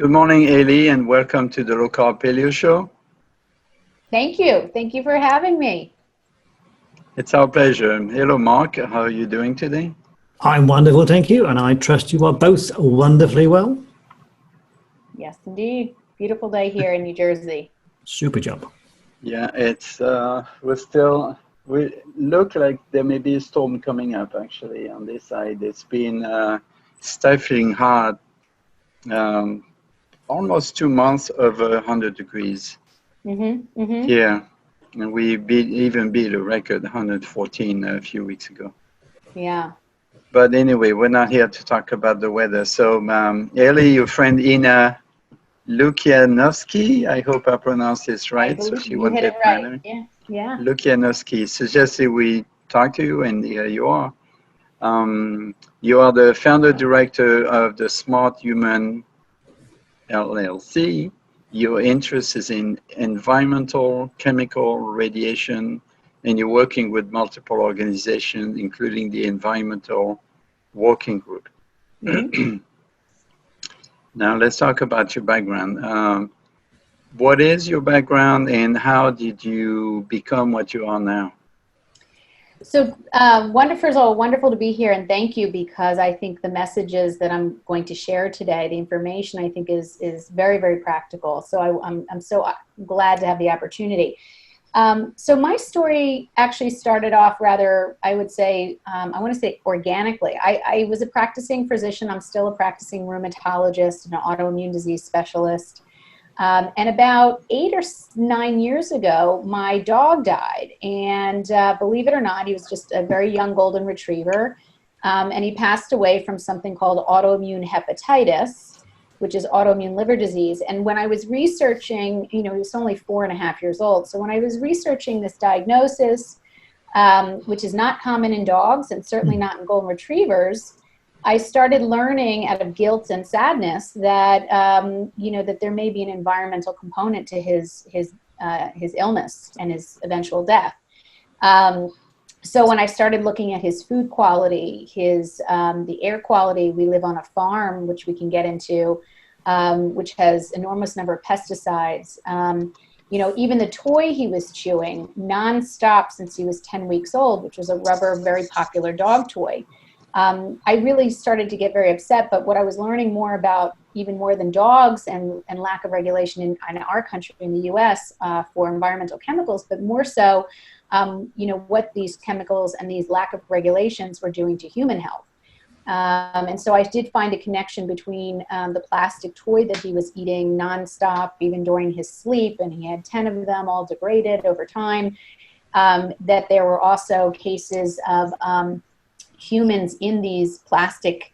Good morning, Aly, and welcome to the Carb Paleo Show. Thank you. Thank you for having me. It's our pleasure. Hello, Mark. How are you doing today? I'm wonderful, thank you. And I trust you are both wonderfully well. Yes, indeed. Beautiful day here in New Jersey. Super job. Yeah, it's we look like there may be a storm coming up actually on this side. It's been stifling hot, almost 2 months over 100 degrees here. And we even beat a record 114 a few weeks ago. Yeah. But anyway, we're not here to talk about the weather. So, Aly, your friend Ina Lukianowski, I hope I pronounced this right. So she you hit it right. Yeah. Lukianowski suggested we talk to you, and here you are. You are the founder director of the Smart Human LLC. Your interest is in environmental, chemical, radiation, and you're working with multiple organizations, including the Environmental Working Group. Now, let's talk about your background. What is your background, and how did you become what you are now? So wonderful to be here, and thank you, because I think the messages that I'm going to share today, the information I think is very, very practical. So I'm so glad to have the opportunity. So my story actually started off rather, I would say, I want to say organically. I was a practicing physician. I'm still a practicing rheumatologist and an autoimmune disease specialist. And about 8 or 9 years ago, my dog died. And believe it or not, he was just a very young golden retriever. And he passed away from something called autoimmune hepatitis, which is autoimmune liver disease. And when I was researching, he was only 4.5 years old. So when I was researching this diagnosis, which is not common in dogs and certainly not in golden retrievers, I started learning out of guilt and sadness that, that there may be an environmental component to his illness and his eventual death. So when I started looking at his food quality, the air quality, we live on a farm, which we can get into, which has enormous number of pesticides. Even the toy he was chewing nonstop since he was 10 weeks old, which was a rubber, very popular dog toy. I really started to get very upset, but what I was learning more about, even more than dogs and lack of regulation in our country, in the US, for environmental chemicals, but more so, what these chemicals and these lack of regulations were doing to human health. And so I did find a connection between the plastic toy that he was eating nonstop, even during his sleep, and he had 10 of them all degraded over time, that there were also cases of humans in these plastic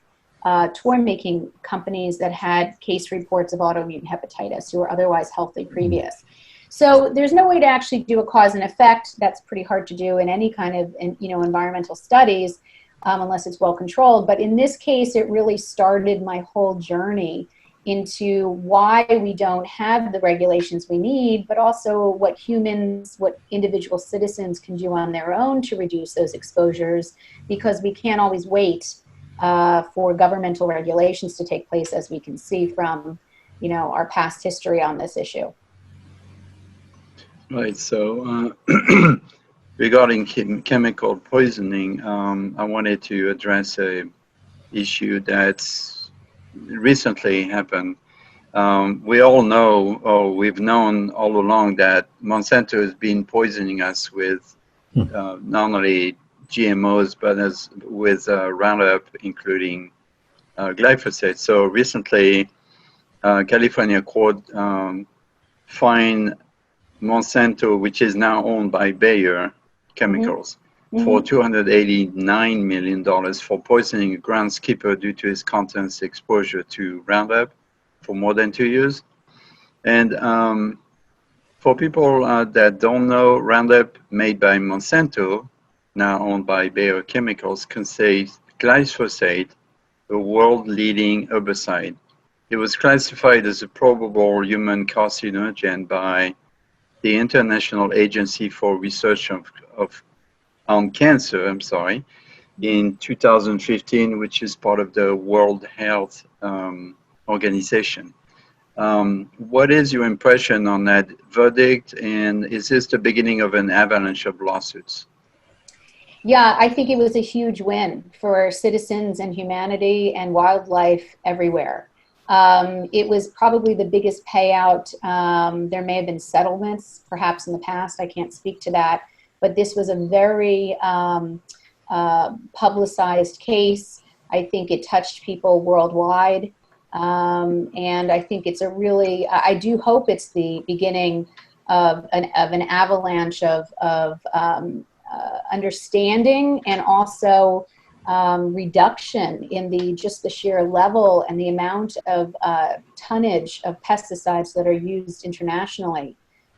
toy making companies that had case reports of autoimmune hepatitis who were otherwise healthy previous. So there's no way to actually do a cause and effect. That's pretty hard to do in any kind of environmental studies unless it's well controlled. But in this case, it really started my whole journey into why we don't have the regulations we need, but also what individual citizens can do on their own to reduce those exposures, because we can't always wait for governmental regulations to take place, as we can see from, our past history on this issue. Right. So regarding chemical poisoning, I wanted to address a issue that's recently happened. We all know, or we've known all along, that Monsanto has been poisoning us with not only GMOs, but with Roundup, including glyphosate. So recently, California court fined Monsanto, which is now owned by Bayer Chemicals, for $289 million for poisoning a groundskeeper due to his contents exposure to Roundup for more than 2 years. And for people that don't know, Roundup, made by Monsanto, now owned by Bayer Chemicals, contains glyphosate, a world-leading herbicide. It was classified as a probable human carcinogen by the International Agency for Research on Cancer, in 2015, which is part of the World Health Organization. What is your impression on that verdict, and is this the beginning of an avalanche of lawsuits? Yeah, I think it was a huge win for citizens and humanity and wildlife everywhere. It was probably the biggest payout. There may have been settlements, perhaps in the past. I can't speak to that. But this was a very publicized case. I think it touched people worldwide. And I think it's a really, I do hope it's the beginning of an avalanche of understanding, and also reduction in the sheer level and the amount of tonnage of pesticides that are used internationally.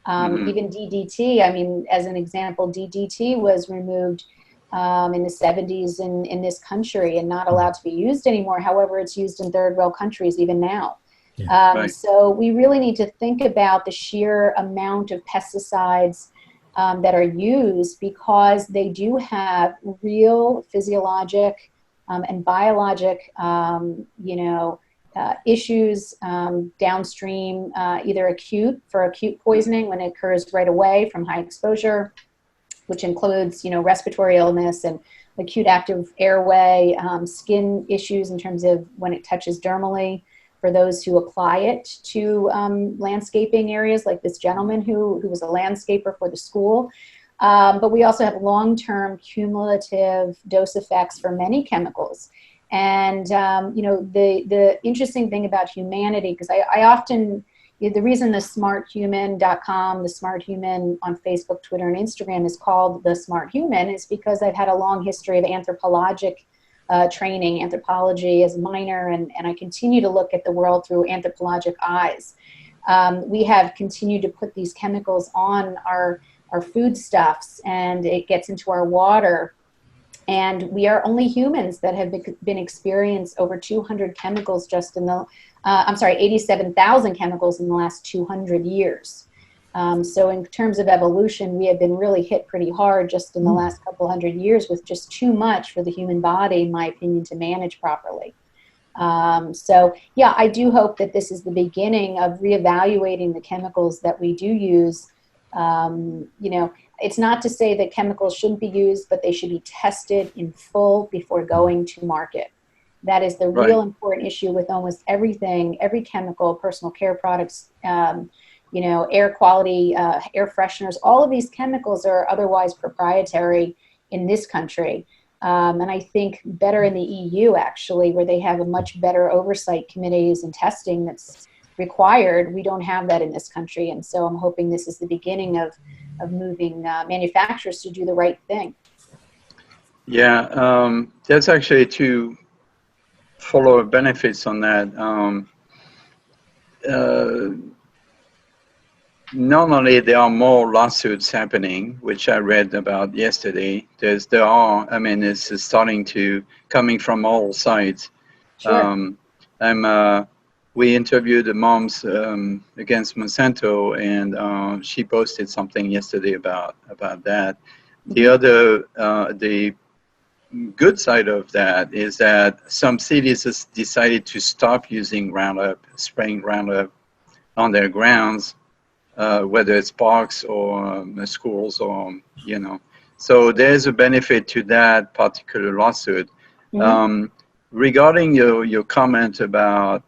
Even DDT, I mean, as an example, DDT was removed in the 70s in this country and not allowed to be used anymore. However, it's used in third world countries even now. Yeah. Right. So we really need to think about the sheer amount of pesticides that are used, because they do have real physiologic and biologic, issues downstream, either acute poisoning when it occurs right away from high exposure, which includes, respiratory illness and acute active airway, skin issues in terms of when it touches dermally, for those who apply it to landscaping areas, like this gentleman who was a landscaper for the school. But we also have long-term cumulative dose effects for many chemicals. And, the interesting thing about humanity, because I often, the reason the smarthuman.com, the Smart Human on Facebook, Twitter, and Instagram is called the Smart Human, is because I've had a long history of anthropologic training, anthropology as a minor, and I continue to look at the world through anthropologic eyes. We have continued to put these chemicals on our foodstuffs, and it gets into our water. And we are only humans that have been experienced over 200 chemicals just in the, 87,000 chemicals in the last 200 years. So in terms of evolution, we have been really hit pretty hard just in the last couple hundred years with just too much for the human body, in my opinion, to manage properly. So yeah, I do hope that this is the beginning of reevaluating the chemicals that we do use. It's not to say that chemicals shouldn't be used, but they should be tested in full before going to market. That is the real important issue with almost everything, every chemical, personal care products, air quality, air fresheners. All of these chemicals are otherwise proprietary in this country. And I think better in the EU, actually, where they have a much better oversight committees and testing that's required. We don't have that in this country. And so I'm hoping this is the beginning of moving manufacturers to do the right thing. Yeah, that's actually two follow-up benefits on that. Not only there are more lawsuits happening, which I read about yesterday. It's starting to coming from all sides. Sure. We interviewed the moms against Monsanto, and she posted something yesterday about that. The other, the good side of that is that some cities has decided to stop using Roundup, spraying Roundup on their grounds, whether it's parks or schools, or so there's a benefit to that particular lawsuit. Regarding your comment about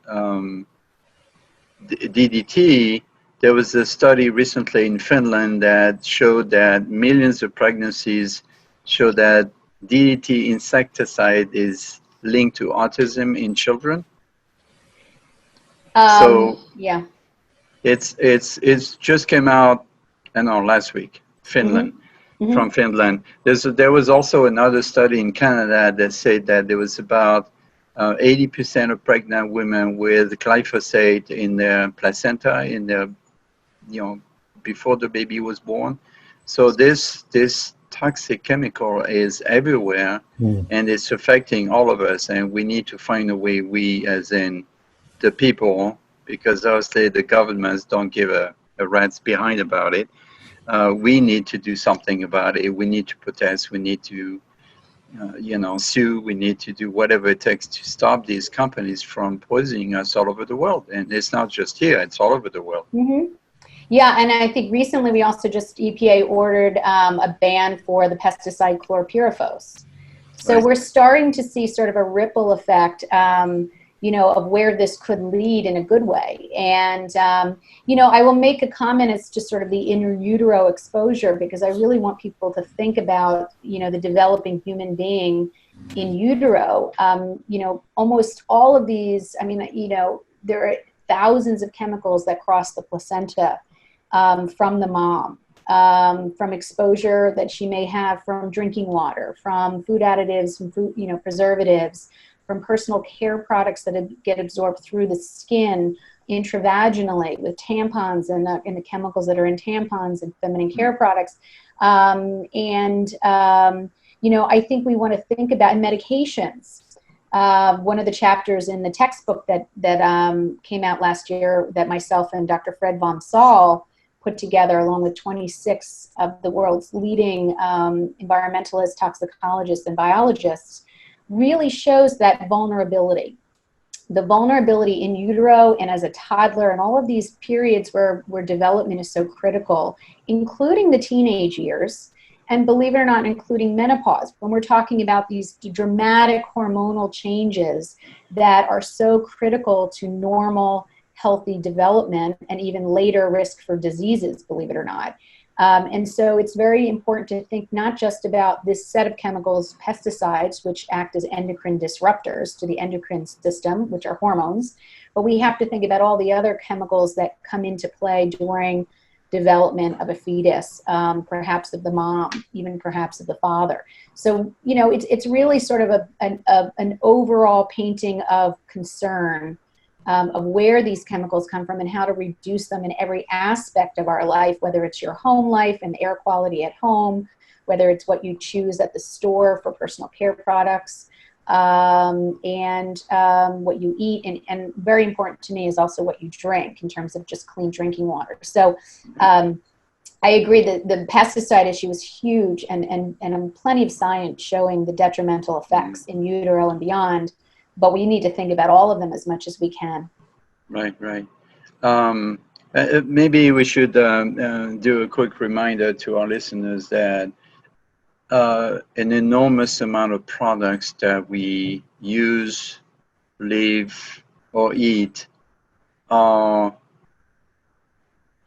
DDT, there was a study recently in Finland that showed that millions of pregnancies show that DDT insecticide is linked to autism in children. So yeah, it's just came out, last week, Finland. From Finland. There was also another study in Canada that said that there was about 80% of pregnant women with glyphosate in their placenta, in their, before the baby was born. So this toxic chemical is everywhere, and it's affecting all of us. And we need to find a way, we as in the people, because obviously the governments don't give a rat's behind about it. We need to do something about it. We need to protest. We need to sue. We need to do whatever it takes to stop these companies from poisoning us all over the world. And it's not just here; it's all over the world. Mm-hmm. Yeah, and I think recently we also EPA ordered a ban for the pesticide chlorpyrifos. So we're starting to see sort of a ripple effect, of where this could lead in a good way. And, I will make a comment as just sort of the in utero exposure, because I really want people to think about, the developing human being in utero. Almost all of these, there are thousands of chemicals that cross the placenta from the mom. From exposure that she may have from drinking water, from food additives, from food, preservatives, from personal care products that get absorbed through the skin intravaginally with tampons and the chemicals that are in tampons and feminine care products. I think we want to think about medications. One of the chapters in the textbook that came out last year that myself and Dr. Fred von Saal put together along with 26 of the world's leading environmentalists, toxicologists, and biologists, really shows that vulnerability. The vulnerability in utero and as a toddler and all of these periods where development is so critical, including the teenage years, and believe it or not, including menopause. When we're talking about these dramatic hormonal changes that are so critical to normal healthy development and even later risk for diseases, believe it or not. And so it's very important to think not just about this set of chemicals, pesticides, which act as endocrine disruptors to the endocrine system, which are hormones, but we have to think about all the other chemicals that come into play during development of a fetus, perhaps of the mom, even perhaps of the father. So, it's really sort of an overall painting of concern of where these chemicals come from and how to reduce them in every aspect of our life, whether it's your home life and air quality at home, whether it's what you choose at the store for personal care products, and what you eat. And very important to me is also what you drink in terms of just clean drinking water. So I agree that the pesticide issue is huge and plenty of science showing the detrimental effects in utero and beyond. But we need to think about all of them as much as we can. Right. Maybe we should do a quick reminder to our listeners that an enormous amount of products that we use, live, or eat are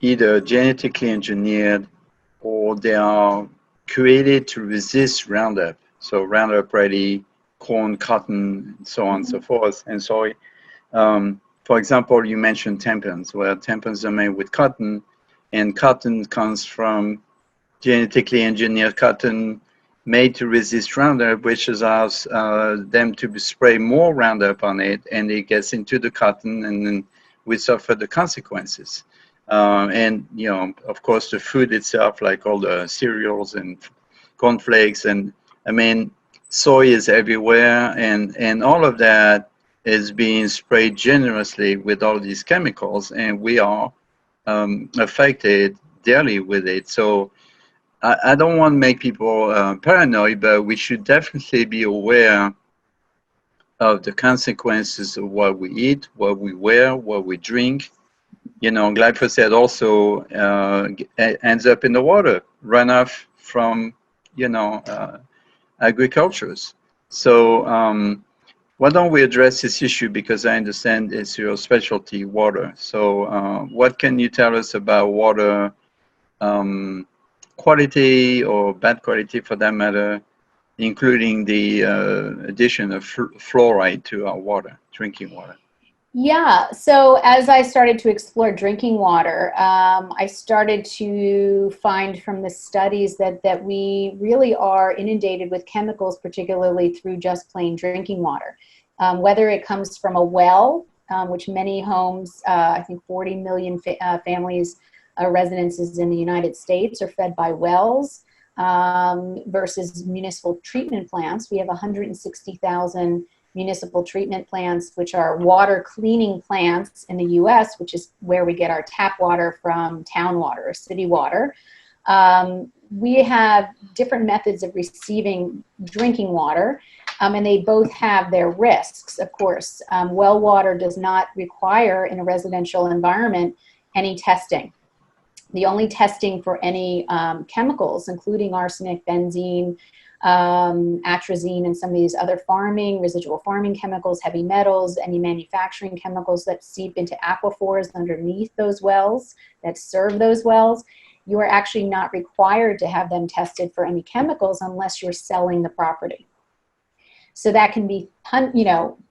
either genetically engineered or they are created to resist Roundup. So Roundup Ready, corn, cotton, and so on and so forth, and soy. For example, you mentioned tampons. Well, tampons are made with cotton, and cotton comes from genetically engineered cotton made to resist Roundup, which allows them to spray more Roundup on it, and it gets into the cotton, and then we suffer the consequences. And, of course, the food itself, like all the cereals and cornflakes, and soy is everywhere, and all of that is being sprayed generously with all these chemicals, and we are affected daily with it. So I don't want to make people paranoid, but we should definitely be aware of the consequences of what we eat, what we wear, what we drink. Glyphosate also ends up in the water, runoff from, agricultures. So why don't we address this issue, because I understand it's your specialty, water. So what can you tell us about water quality or bad quality for that matter, including the addition of fluoride to our water, drinking water? Yeah, so as I started to explore drinking water, I started to find from the studies that we really are inundated with chemicals, particularly through just plain drinking water. Whether it comes from a well, which many homes, I think 40 million families, residences in the United States are fed by wells, versus municipal treatment plants. We have 160,000 municipal treatment plants, which are water cleaning plants in the U.S., which is where we get our tap water from, town water or city water. we have different methods of receiving drinking water, and they both have their risks, of course. Well water does not require, in a residential environment, any testing. The only testing for any chemicals, including arsenic, benzene, atrazine, and some of these other residual farming chemicals, heavy metals, any manufacturing chemicals that seep into aquifers underneath those wells, that serve those wells, you are actually not required to have them tested for any chemicals unless you're selling the property. So that can be,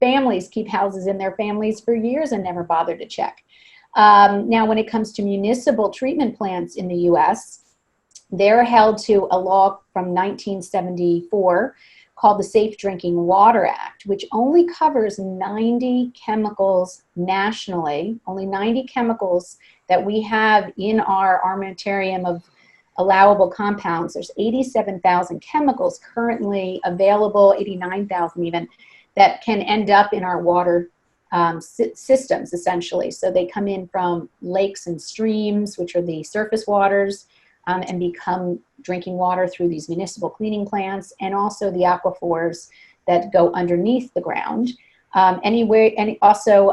families keep houses in their families for years and never bother to check. Now, when it comes to municipal treatment plants in the U.S., they're held to a law from 1974 called the Safe Drinking Water Act, which only covers 90 chemicals nationally, only 90 chemicals that we have in our armamentarium of allowable compounds. There's 87,000 chemicals currently available, 89,000 even, that can end up in our water systems, essentially. So they come in from lakes and streams, which are the surface waters, and become drinking water through these municipal cleaning plants, and also the aquifers that go underneath the ground. And also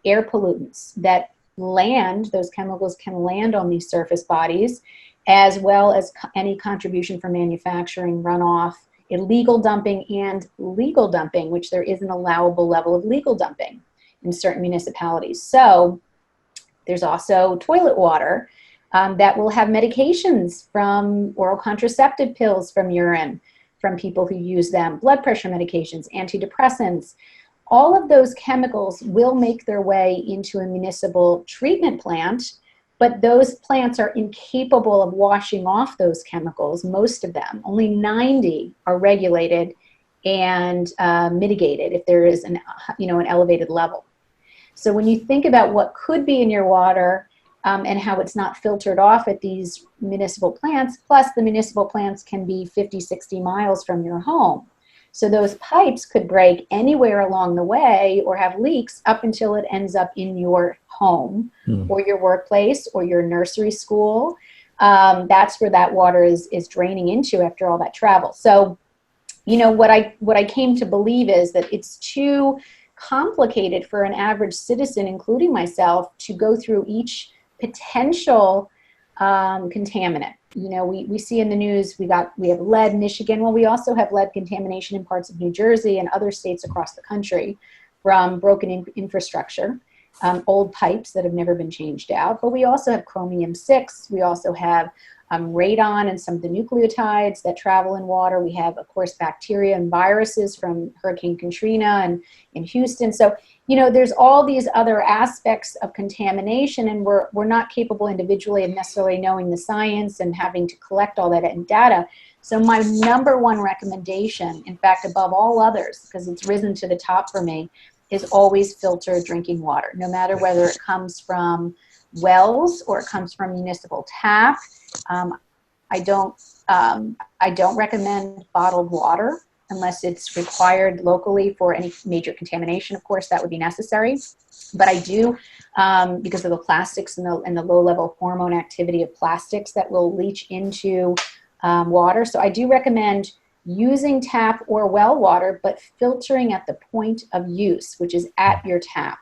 air pollutants that land, those chemicals can land on these surface bodies, as well as any contribution from manufacturing, runoff, illegal dumping, and legal dumping, which there is an allowable level of legal dumping in certain municipalities. So there's also toilet water that will have medications from oral contraceptive pills from urine, from people who use them, blood pressure medications, antidepressants. All of those chemicals will make their way into a municipal treatment plant, but those plants are incapable of washing off those chemicals, most of them. Only 90 are regulated and mitigated if there is an elevated level. So when you think about what could be in your water, and how it's not filtered off at these municipal plants, plus the municipal plants can be 50, 60 miles from your home. So those pipes could break anywhere along the way or have leaks up until it ends up in your home or your workplace or your nursery school. That's where that water is draining into after all that travel. So, what I came to believe is that it's too complicated for an average citizen, including myself, to go through each potential contaminant. We see in the news we have lead in Michigan. Well, we also have lead contamination in parts of New Jersey and other states across the country from broken infrastructure, old pipes that have never been changed out. But we also have chromium-6. We also have radon and some of the nucleotides that travel in water. We have, of course, bacteria and viruses from Hurricane Katrina and in Houston. So, there's all these other aspects of contamination, and we're not capable individually of necessarily knowing the science and having to collect all that in data. So my number one recommendation, in fact, above all others, because it's risen to the top for me, is always filter drinking water, no matter whether it comes from wells or it comes from municipal tap. I don't recommend bottled water unless it's required locally for any major contamination. Of course, that would be necessary. But I do, because of the plastics and the low-level hormone activity of plastics that will leach into water. So I do recommend using tap or well water, but filtering at the point of use, which is at your tap.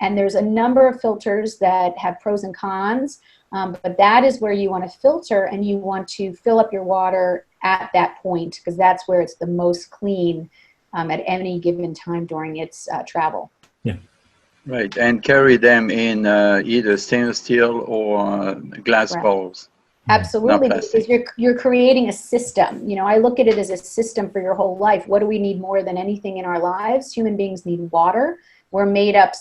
And there's a number of filters that have pros and cons, but that is where you want to filter, and you want to fill up your water at that point, because that's where it's the most clean at any given time during its travel. Yeah. Right, and carry them in either stainless steel or glass bowls. Absolutely, because you're creating a system. I look at it as a system for your whole life. What do we need more than anything in our lives? Human beings need water. We're made up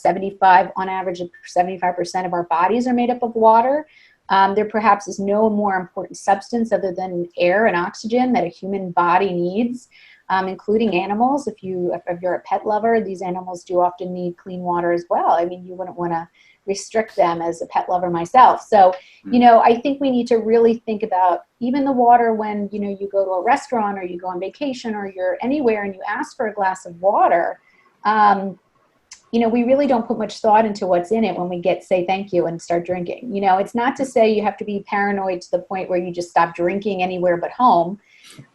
on average, 75% of our bodies are made up of water. There perhaps is no more important substance other than air and oxygen that a human body needs, including animals. If you're a pet lover, these animals do often need clean water as well. I mean, you wouldn't want to restrict them as a pet lover myself. So, I think we need to really think about even the water when, you go to a restaurant or you go on vacation or you're anywhere and you ask for a glass of water. we really don't put much thought into what's in it when we say thank you and start drinking. It's not to say you have to be paranoid to the point where you just stop drinking anywhere but home.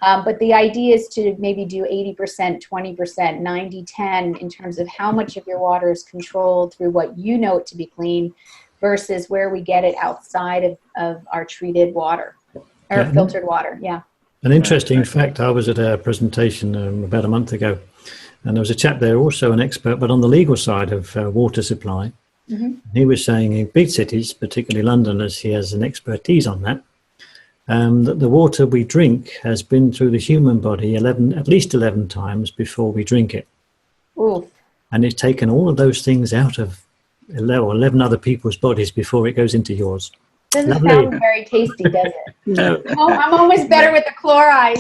But the idea is to maybe do 80%, 20%, 90, 10 in terms of how much of your water is controlled through what you know it to be clean versus where we get it outside of our treated water or filtered water. Yeah. An interesting fact, I was at a presentation about a month ago, and there was a chap there, also an expert, but on the legal side of water supply. Mm-hmm. He was saying in big cities, particularly London, as he has an expertise on that, that the water we drink has been through the human body at least 11 times before we drink it. Oof. And it's taken all of those things out of 11 other people's bodies before it goes into yours. Doesn't sound very tasty, does it? No. I'm almost better with the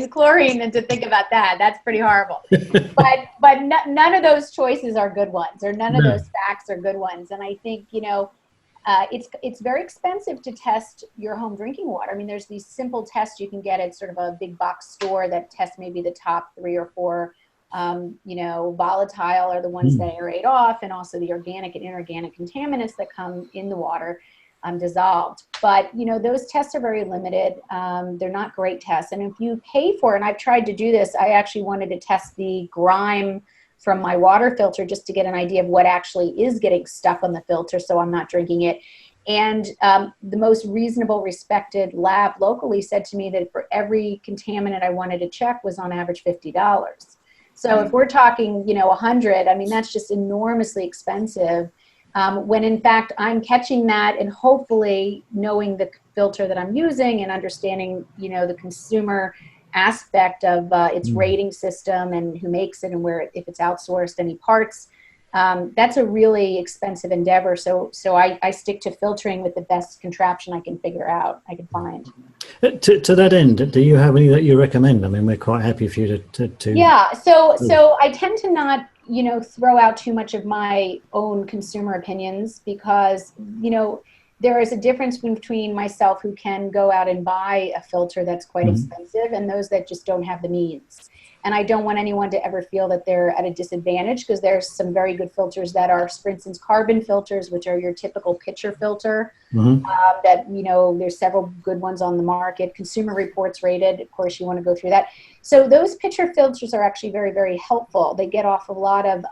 chlorine than to think about that. That's pretty horrible. But none of those choices are good ones, or none of those facts are good ones. And I think, it's very expensive to test your home drinking water. I mean, there's these simple tests you can get at sort of a big box store that test maybe the top 3 or 4, volatile are the ones that aerate off, and also the organic and inorganic contaminants that come in the water. Dissolved. But, those tests are very limited. They're not great tests. And if you pay for it, and I've tried to do this, I actually wanted to test the grime from my water filter just to get an idea of what actually is getting stuck on the filter so I'm not drinking it. And the most reasonable, respected lab locally said to me that for every contaminant I wanted to check was on average $50. So if we're talking, 100, I mean, that's just enormously expensive. When in fact I'm catching that, and hopefully knowing the filter that I'm using and understanding, the consumer aspect of its rating system and who makes it and if it's outsourced, any parts, that's a really expensive endeavor. So I stick to filtering with the best contraption I can find. To that end, do you have any that you recommend? I mean, we're quite happy for you to Yeah. So I tend to not, throw out too much of my own consumer opinions because, there is a difference between myself who can go out and buy a filter that's quite expensive and those that just don't have the means. And I don't want anyone to ever feel that they're at a disadvantage because there's some very good filters that are, for instance, carbon filters, which are your typical pitcher filter. That, there's several good ones on the market. Consumer Reports rated. Of course, you want to go through that. So those pitcher filters are actually very, very helpful. They get off a lot of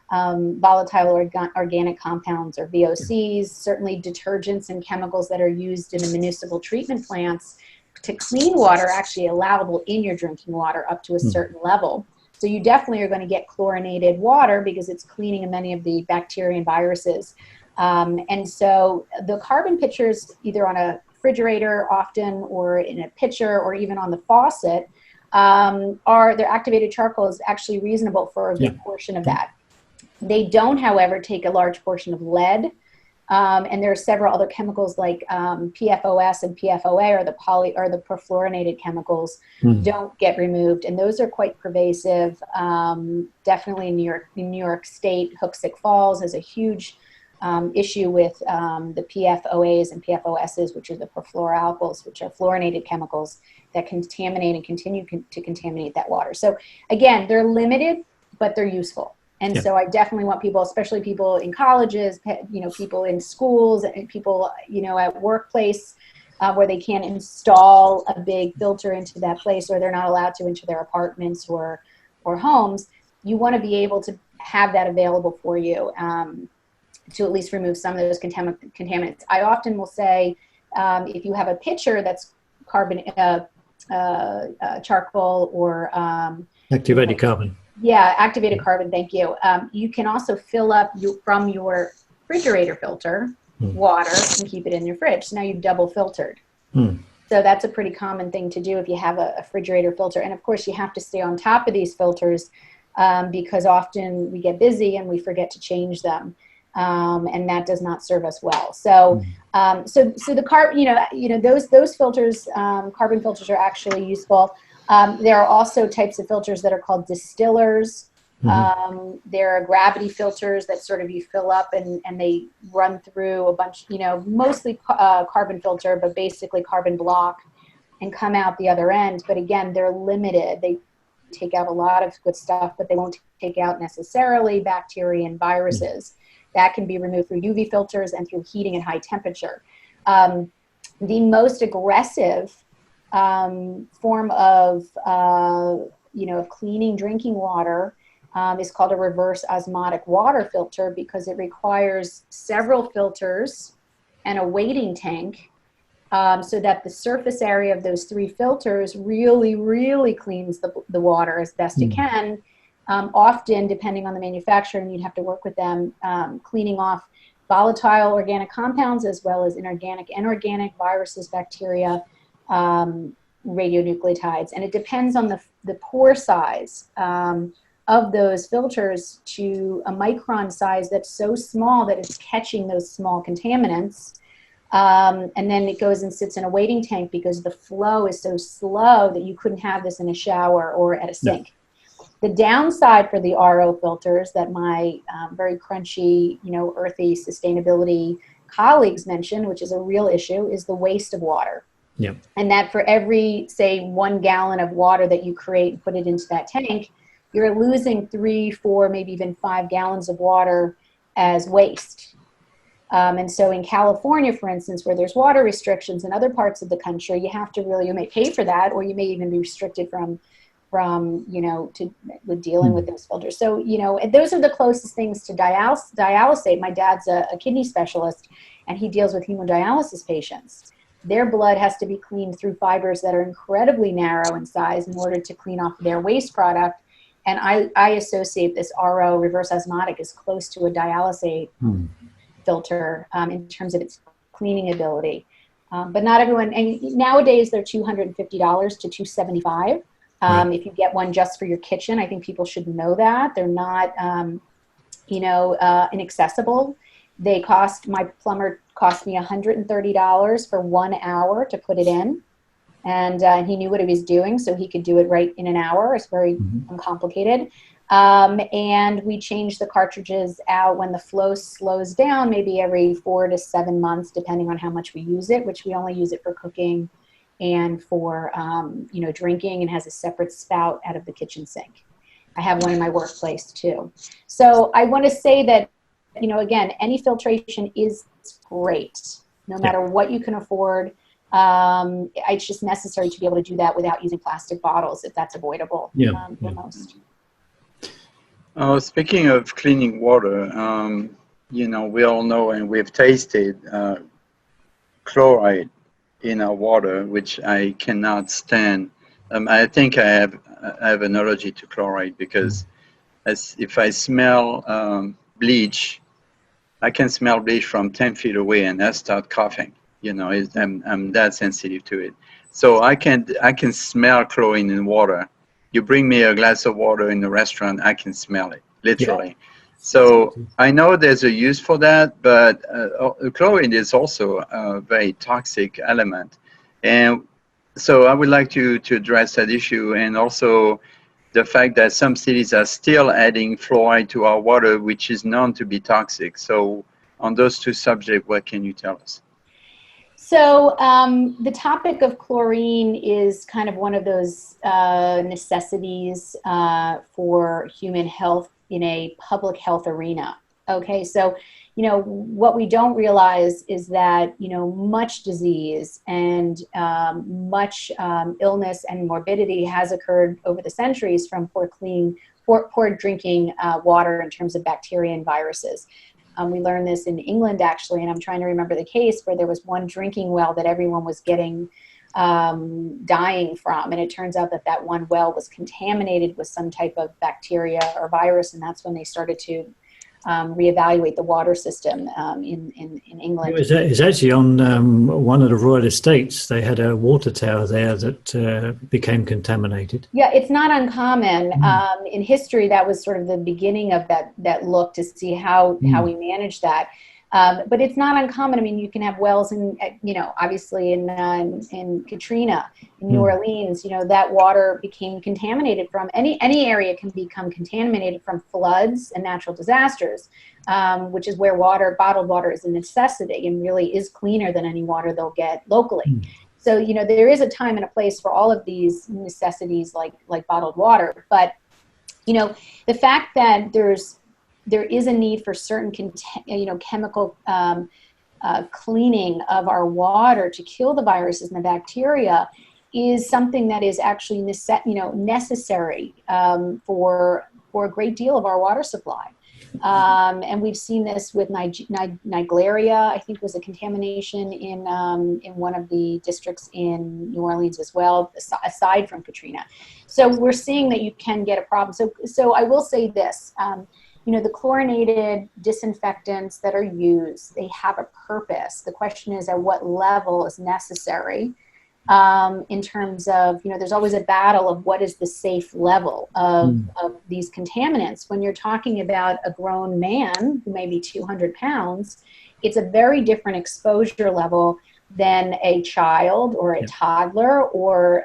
volatile organic compounds, or VOCs, certainly detergents and chemicals that are used in the municipal treatment plants to clean water actually allowable in your drinking water up to a certain level. So you definitely are going to get chlorinated water because it's cleaning many of the bacteria and viruses. And so the carbon pitchers, either on a refrigerator often or in a pitcher or even on the faucet, their activated charcoal is actually reasonable for a good portion of that. They don't, however, take a large portion of lead. And there are several other chemicals like PFOS and PFOA, or the perfluorinated chemicals, don't get removed, and those are quite pervasive. Definitely in New York State, Hoosick Falls has a huge issue with the PFOAs and PFOSs, which are the perfluoroalkyls, which are fluorinated chemicals that contaminate and continue to contaminate that water. So again, they're limited, but they're useful. And so I definitely want people, especially people in colleges, people in schools, and people, at workplace where they can't install a big filter into that place, or they're not allowed to into their apartments or homes. You want to be able to have that available for you to at least remove some of those contaminants. I often will say, if you have a pitcher that's carbon charcoal or activated carbon. Yeah, activated carbon, thank you. You can also fill up from your refrigerator filter water and keep it in your fridge. So now you've double filtered. So that's a pretty common thing to do if you have a refrigerator filter. And of course, you have to stay on top of these filters because often we get busy and we forget to change them. And that does not serve us well. So, so the those filters, carbon filters, are actually useful. There are also types of filters that are called distillers. There are gravity filters that sort of you fill up and they run through a bunch, mostly carbon filter, but basically carbon block, and come out the other end. But again, they're limited. take out a lot of good stuff, but they won't take out necessarily bacteria and viruses. That can be removed through UV filters and through heating at high temperature. The most aggressive form of, of cleaning drinking water is called a reverse osmotic water filter, because it requires several filters and a waiting tank, so that the surface area of those 3 filters really, really cleans the water as best it can. Often, depending on the manufacturer, and you'd have to work with them, cleaning off volatile organic compounds as well as inorganic and organic viruses, bacteria, radionuclides. And it depends on the pore size of those filters to a micron size that's so small that it's catching those small contaminants. And then it goes and sits in a waiting tank because the flow is so slow that you couldn't have this in a shower or at a sink. No. The downside for the RO filters that my very crunchy, earthy sustainability colleagues mentioned, which is a real issue, is the waste of water. Yeah. And that for every, say, 1 gallon of water that you create and put it into that tank, you're losing 3, 4, maybe even 5 gallons of water as waste. And so in California, for instance, where there's water restrictions in other parts of the country, you have to you may pay for that, or you may even be restricted from with dealing with those filters. So, those are the closest things to dialysate. My dad's a kidney specialist, and he deals with hemodialysis patients. Their blood has to be cleaned through fibers that are incredibly narrow in size in order to clean off their waste product. And I associate this RO, reverse osmotic, as close to a dialysate filter in terms of its cleaning ability. But not everyone, and nowadays they're $250 to $275. If you get one just for your kitchen. I think people should know that. They're not, inaccessible. My plumber cost me $130 for 1 hour to put it in. And he knew what he was doing, so he could do it right in an hour. It's very uncomplicated. And we change the cartridges out when the flow slows down, maybe every 4 to 7 months, depending on how much we use it, which we only use it for cooking and for, drinking, and has a separate spout out of the kitchen sink. I have one in my workplace too. So I want to say that, again, any filtration is great, no matter what you can afford. It's just necessary to be able to do that without using plastic bottles, if that's avoidable for most. Speaking of cleaning water, we all know and we've tasted chloride in our water, which I cannot stand. I think I have an allergy to chloride because if I smell bleach, I can smell bleach from 10 feet away and I start coughing. I'm that sensitive to it. So I can smell chlorine in water. You bring me a glass of water in a restaurant, I can smell it, literally. Yeah. So I know there's a use for that, but chlorine is also a very toxic element. And so I would like to address that issue, and also the fact that some cities are still adding fluoride to our water, which is known to be toxic. So on those two subjects, what can you tell us? So the topic of chlorine is kind of one of those necessities for human health in a public health arena. Okay, so what we don't realize is that much disease and much illness and morbidity has occurred over the centuries from poor drinking water in terms of bacteria and viruses. We learned this in England, actually, and I'm trying to remember the case where there was one drinking well that everyone was dying from, and it turns out that one well was contaminated with some type of bacteria or virus, and that's when they started to reevaluate the water system in England. It was actually on one of the royal estates. They had a water tower there that became contaminated. Yeah, it's not uncommon. In history, that was sort of the beginning of that look to see how we manage that. But it's not uncommon. I mean, you can have wells obviously in Katrina, in New Orleans, that water became contaminated from any area can become contaminated from floods and natural disasters, which is where bottled water is a necessity and really is cleaner than any water they'll get locally. So, you know, there is a time and a place for all of these necessities like bottled water. But, you know, the fact that there is a need for certain, chemical cleaning of our water to kill the viruses and the bacteria is something that is actually necessary for a great deal of our water supply. And we've seen this with Naegleria, I think was a contamination in one of the districts in New Orleans as well, aside from Katrina. So we're seeing that you can get a problem. So I will say this, you know, the chlorinated disinfectants that are used, they have a purpose. The question is at what level is necessary. In terms of, you know, there's always a battle of what is the safe level of these contaminants. When you're talking about a grown man who may be 200 pounds, it's a very different exposure level than a child or a toddler or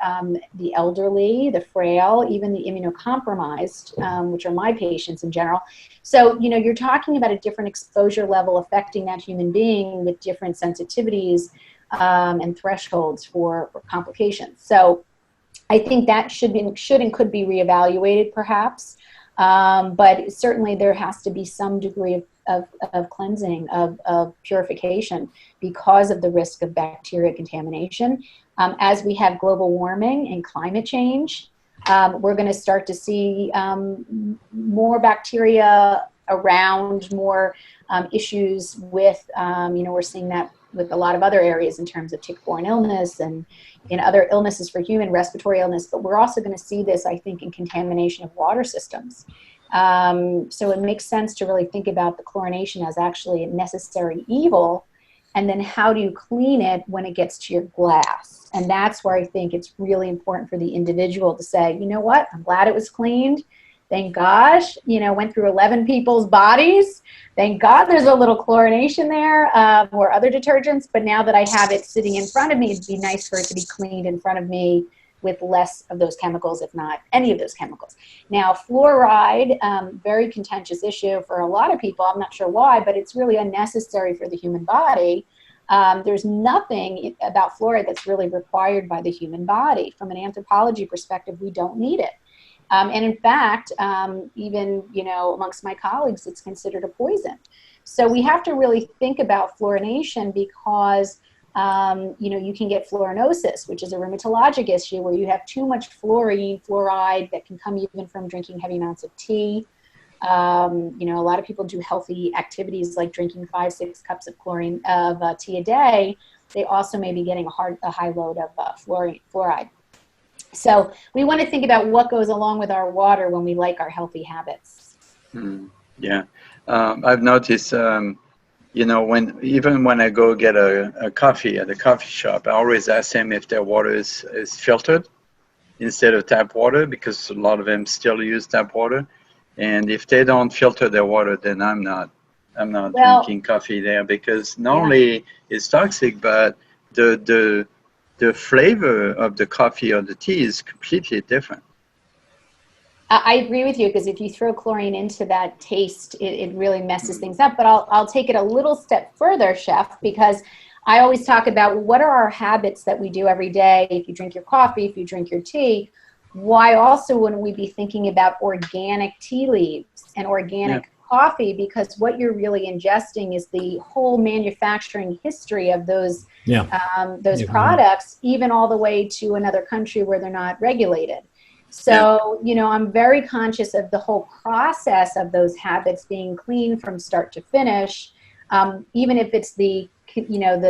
the elderly, the frail, even the immunocompromised, which are my patients in general. So, you know, you're talking about a different exposure level affecting that human being with different sensitivities and thresholds for complications. So I think that should and could be reevaluated perhaps. But certainly there has to be some degree of cleansing, of purification because of the risk of bacteria contamination. As we have global warming and climate change, we're going to start to see more bacteria around, more issues with, you know, we're seeing that with a lot of other areas in terms of tick-borne illness and in other illnesses for human, respiratory illness, but we're also going to see this, I think, in contamination of water systems. So it makes sense to really think about the chlorination as actually a necessary evil, and then how do you clean it when it gets to your glass? And that's where I think it's really important for the individual to say, you know what, I'm glad it was cleaned. Thank gosh, you know, went through 11 people's bodies. Thank God there's a little chlorination there or other detergents. But now that I have it sitting in front of me, it'd be nice for it to be cleaned in front of me with less of those chemicals, if not any of those chemicals. Now, fluoride, very contentious issue for a lot of people. I'm not sure why, but it's really unnecessary for the human body. There's nothing about fluoride that's really required by the human body. From an anthropology perspective, we don't need it. And in fact, even, you know, amongst my colleagues, it's considered a poison. So we have to really think about fluorination because, you know, you can get fluorinosis, which is a rheumatologic issue where you have too much fluoride that can come even from drinking heavy amounts of tea. You know, a lot of people do healthy activities like drinking 5-6 cups of tea a day. They also may be getting a high load of fluoride. So we want to think about what goes along with our water when we like our healthy habits. Yeah, I've noticed, you know, even when I go get a coffee at a coffee shop, I always ask them if their water is filtered instead of tap water, because a lot of them still use tap water. And if they don't filter their water, then I'm not drinking coffee there, because not only it's toxic, but the flavor of the coffee or the tea is completely different. I agree with you, because if you throw chlorine into that taste, it really messes things up. But I'll take it a little step further, Chef, because I always talk about what are our habits that we do every day. If you drink your coffee, if you drink your tea, why also wouldn't we be thinking about organic tea leaves and organic coffee? Because what you're really ingesting is the whole manufacturing history of those products, even all the way to another country where they're not regulated. So, you know, I'm very conscious of the whole process of those habits being clean from start to finish. Even if it's the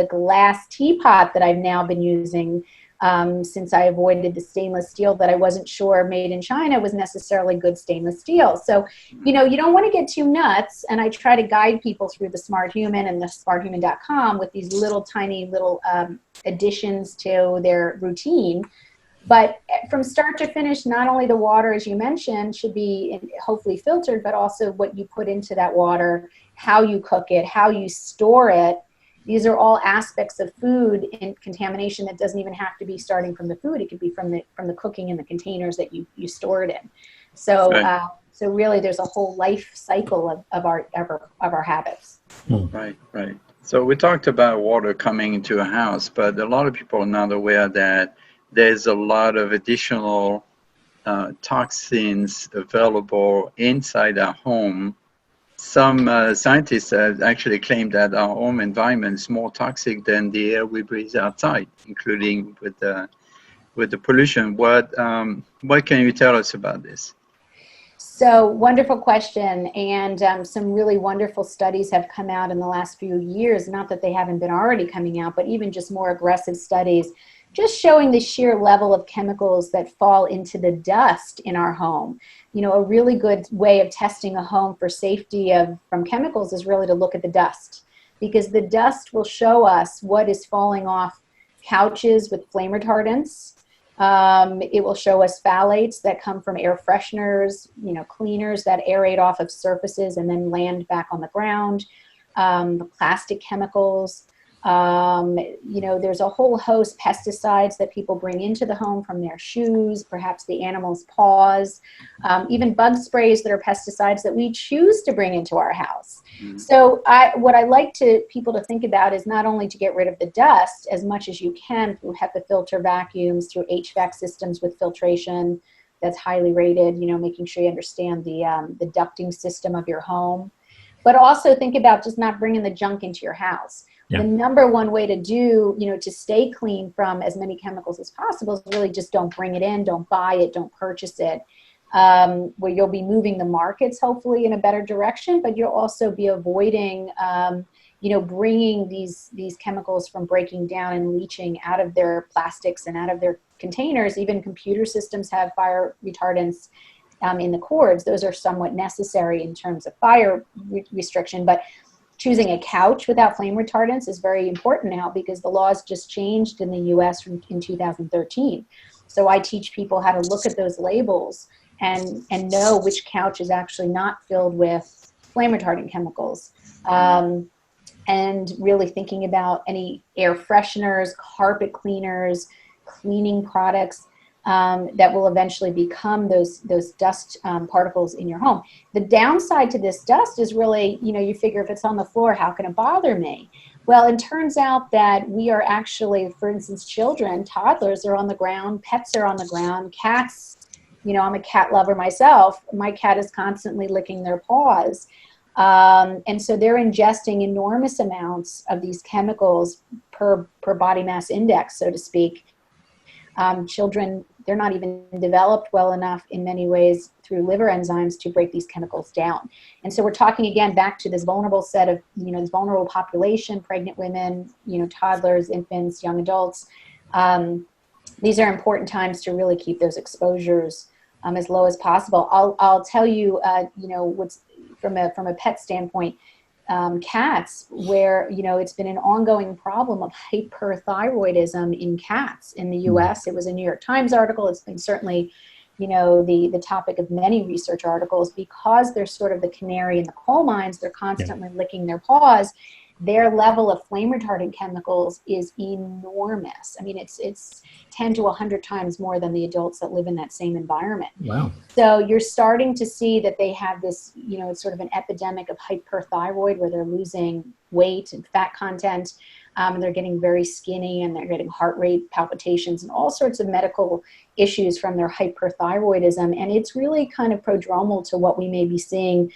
glass teapot that I've now been using since I avoided the stainless steel that I wasn't sure made in China was necessarily good stainless steel. So, you know, you don't want to get too nuts. And I try to guide people through the Smart Human and the smarthuman.com with these tiny little additions to their routine. But from start to finish, not only the water, as you mentioned, should be hopefully filtered, but also what you put into that water, how you cook it, how you store it. These are all aspects of food and contamination that doesn't even have to be starting from the food. It could be from the cooking in the containers that you store it in. So so really, there's a whole life cycle of our habits. Right. So we talked about water coming into a house, but a lot of people are not aware that there's a lot of additional toxins available inside our home. Some scientists have actually claimed that our home environment is more toxic than the air we breathe outside, including with the pollution. What can you tell us about this? So wonderful question, and some really wonderful studies have come out in the last few years, not that they haven't been already coming out, but even just more aggressive studies, just showing the sheer level of chemicals that fall into the dust in our home. You know, a really good way of testing a home for safety from chemicals is really to look at the dust, because the dust will show us what is falling off couches with flame retardants. It will show us phthalates that come from air fresheners, you know, cleaners that aerate off of surfaces and then land back on the ground, plastic chemicals. You know, there's a whole host pesticides that people bring into the home from their shoes, perhaps the animal's paws, even bug sprays that are pesticides that we choose to bring into our house. Mm-hmm. So what I like people to think about is not only to get rid of the dust as much as you can through HEPA filter vacuums, through HVAC systems with filtration that's highly rated, you know, making sure you understand the ducting system of your home, but also think about just not bringing the junk into your house. Yeah. The number one way to do, you know, to stay clean from as many chemicals as possible is really just don't bring it in, don't buy it, don't purchase it. Where you'll be moving the markets hopefully in a better direction, but you'll also be avoiding, you know, bringing these chemicals from breaking down and leaching out of their plastics and out of their containers. Even computer systems have fire retardants in the cords. Those are somewhat necessary in terms of fire restriction, but choosing a couch without flame retardants is very important now because the laws just changed in the U.S. in 2013. So I teach people how to look at those labels and know which couch is actually not filled with flame retardant chemicals. And really thinking about any air fresheners, carpet cleaners, cleaning products that will eventually become those dust particles in your home. The downside to this dust is really, you know, you figure if it's on the floor, how can it bother me? Well, it turns out that we are actually, for instance, children, toddlers are on the ground, pets are on the ground, cats, you know, I'm a cat lover myself. My cat is constantly licking their paws. And so they're ingesting enormous amounts of these chemicals per body mass index, so to speak. Children, they're not even developed well enough in many ways through liver enzymes to break these chemicals down. And so we're talking again back to this vulnerable set of, you know, this vulnerable population, pregnant women, you know, toddlers, infants, young adults. These are important times to really keep those exposures as low as possible. I'll tell you, you know, what's from a pet standpoint, cats, where, you know, it's been an ongoing problem of hyperthyroidism in cats in the U.S. It was a New York Times article. It's been certainly, you know, the topic of many research articles because they're sort of the canary in the coal mines. They're constantly licking their paws. Their level of flame retardant chemicals is enormous. I mean, it's 10 to 100 times more than the adults that live in that same environment. Wow. So you're starting to see that they have this, you know, it's sort of an epidemic of hyperthyroid where they're losing weight and fat content. And they're getting very skinny and they're getting heart rate palpitations and all sorts of medical issues from their hyperthyroidism. And it's really kind of prodromal to what we may be seeing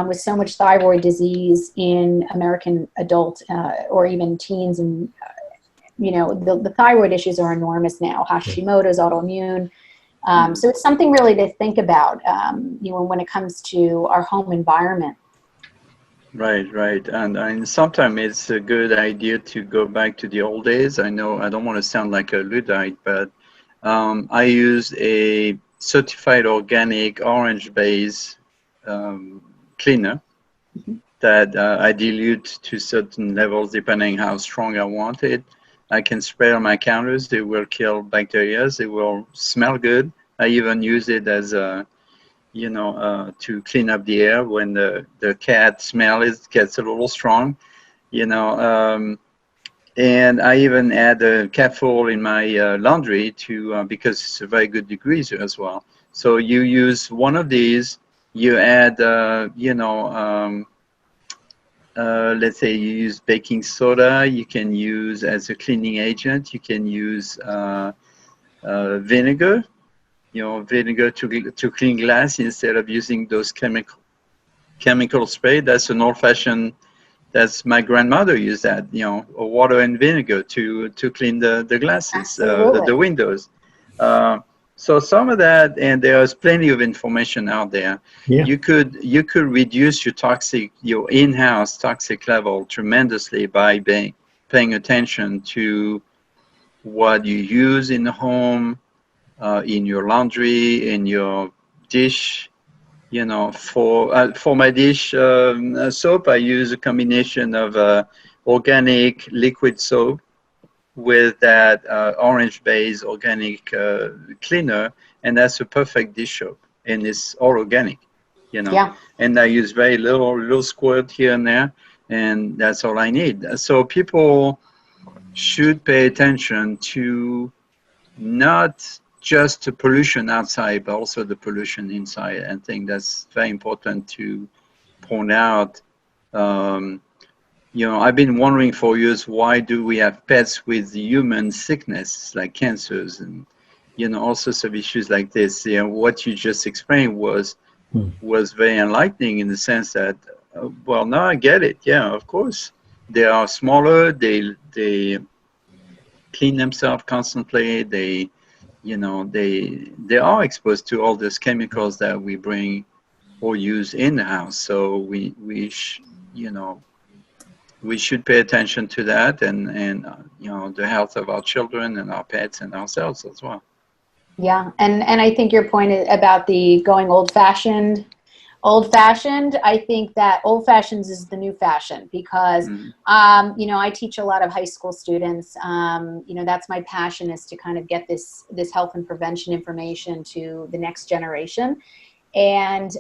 with so much thyroid disease in American adult or even teens. And, you know, the thyroid issues are enormous now. Hashimoto's, autoimmune. So it's something really to think about, you know, when it comes to our home environment. Right. And sometimes it's a good idea to go back to the old days. I know I don't want to sound like a Luddite, but I use a certified organic orange base cleaner that I dilute to certain levels depending how strong I want it. I can spray on my counters. It will kill bacteria. It will smell good. I even use it as a, you know, to clean up the air when the cat smell gets a little strong, you know. And I even add a catful in my laundry to because it's a very good degreaser as well. So you use one of these, you add, you know, let's say you use baking soda, you can use as a cleaning agent, you can use vinegar, vinegar to clean glass instead of using those chemical spray. That's an old-fashioned. That's my grandmother used that, water and vinegar to clean the glasses, the windows. So some of that, and there's plenty of information out there. Yeah. You could reduce your in-house toxic level tremendously by paying attention to what you use in the home, in your laundry, in your dish. For my dish soap, I use a combination of organic liquid soap with that orange-based organic cleaner, and that's a perfect dish soap, and it's all organic, Yeah. And I use very little squirt here and there, and that's all I need. So people should pay attention to not just the pollution outside, but also the pollution inside. I think that's very important to point out. I've been wondering for years, why do we have pets with human sickness like cancers and, all sorts of issues like this? What you just explained was very enlightening in the sense that, well, now I get it. Yeah, of course. They are smaller. They clean themselves constantly. They are exposed to all these chemicals that we bring or use in the house. So we should pay attention to that and the health of our children and our pets and ourselves as well. Yeah, and I think your point about the going old-fashioned, I think that old-fashioned is the new fashion because, I teach a lot of high school students. That's my passion, is to kind of get this health and prevention information to the next generation. And,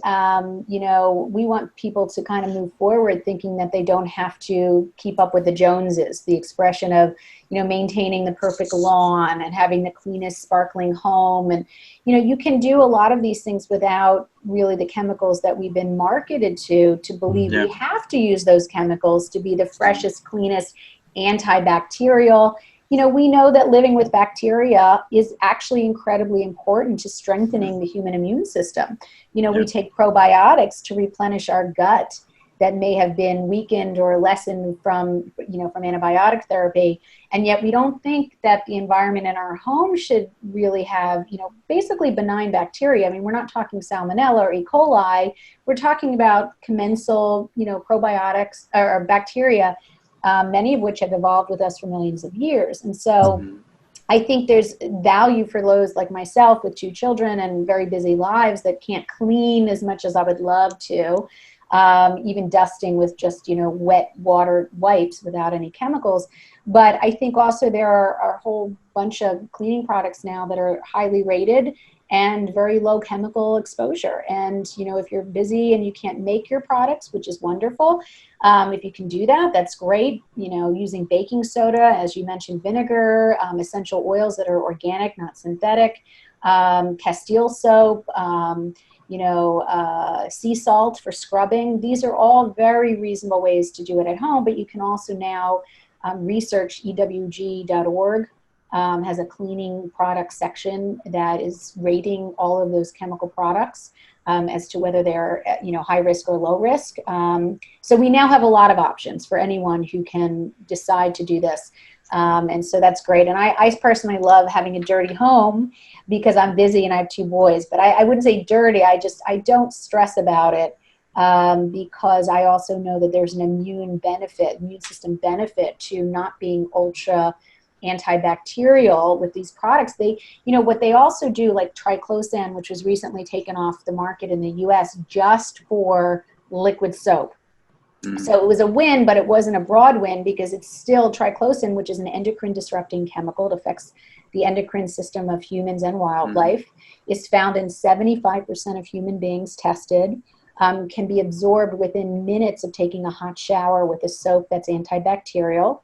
we want people to kind of move forward thinking that they don't have to keep up with the Joneses, the expression of, maintaining the perfect lawn and having the cleanest sparkling home. And, you can do a lot of these things without really the chemicals that we've been marketed to believe we have to use those chemicals to be the freshest, cleanest, antibacterial. We know that living with bacteria is actually incredibly important to strengthening the human immune system. We take probiotics to replenish our gut that may have been weakened or lessened from antibiotic therapy. And yet we don't think that the environment in our home should really have, basically benign bacteria. I mean, we're not talking salmonella or E. coli. We're talking about commensal, probiotics or bacteria, many of which have evolved with us for millions of years. And so I think there's value for those like myself with 2 children and very busy lives that can't clean as much as I would love to, even dusting with just, wet water wipes without any chemicals. But I think also there are a whole bunch of cleaning products now that are highly rated and very low chemical exposure. And, if you're busy and you can't make your products, which is wonderful, if you can do that, that's great. Using baking soda, as you mentioned, vinegar, essential oils that are organic, not synthetic, Castile soap, sea salt for scrubbing. These are all very reasonable ways to do it at home, but you can also now research ewg.org. Has a cleaning product section that is rating all of those chemical products as to whether they're, high risk or low risk. So we now have a lot of options for anyone who can decide to do this. And so that's great. And I personally love having a dirty home because I'm busy and I have 2 boys. But I wouldn't say dirty. I don't stress about it because I also know that there's an immune system benefit to not being ultra antibacterial with these products. They, what they also do, like triclosan, which was recently taken off the market in the US just for liquid soap. So it was a win, but it wasn't a broad win because it's still triclosan, which is an endocrine disrupting chemical. It affects the endocrine system of humans and wildlife. Is found in 75% of human beings tested, can be absorbed within minutes of taking a hot shower with a soap that's antibacterial.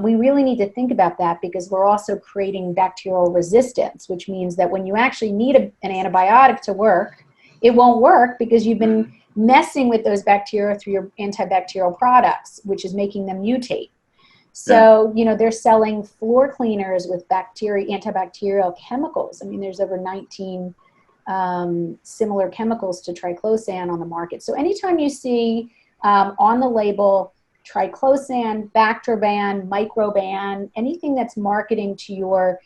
We really need to think about that because we're also creating bacterial resistance, which means that when you actually need an antibiotic to work, it won't work because you've been messing with those bacteria through your antibacterial products, which is making them mutate. So, you know, they're selling floor cleaners with antibacterial chemicals. I mean, there's over 19 similar chemicals to triclosan on the market. So anytime you see on the label triclosan, Bactroban, Microban, anything that's marketing to your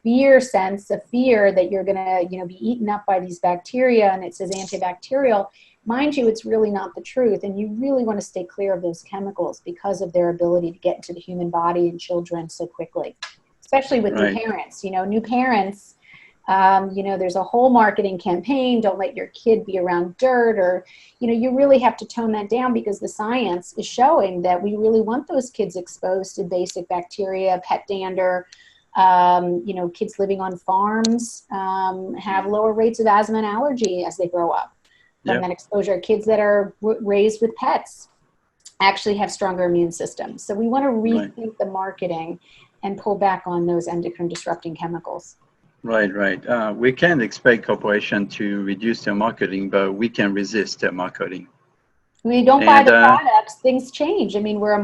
fear sense of fear that you're going to, you know, be eaten up by these bacteria, and it says antibacterial, mind you, it's really not the truth. And you really want to stay clear of those chemicals because of their ability to get into the human body in children so quickly, especially with new parents. You know, new parents, you know, there's a whole marketing campaign, don't let your kid be around dirt, or, you know, you really have to tone that down because the science is showing that we really want those kids exposed to basic bacteria, pet dander. You know, kids living on farms have lower rates of asthma and allergy as they grow up from that exposure. Kids that are raised with pets actually have stronger immune systems. So we want to rethink the marketing and pull back on those endocrine disrupting chemicals. Right. We can't expect corporations to reduce their marketing, but we can resist their marketing. We don't buy the products, things change. I mean, we're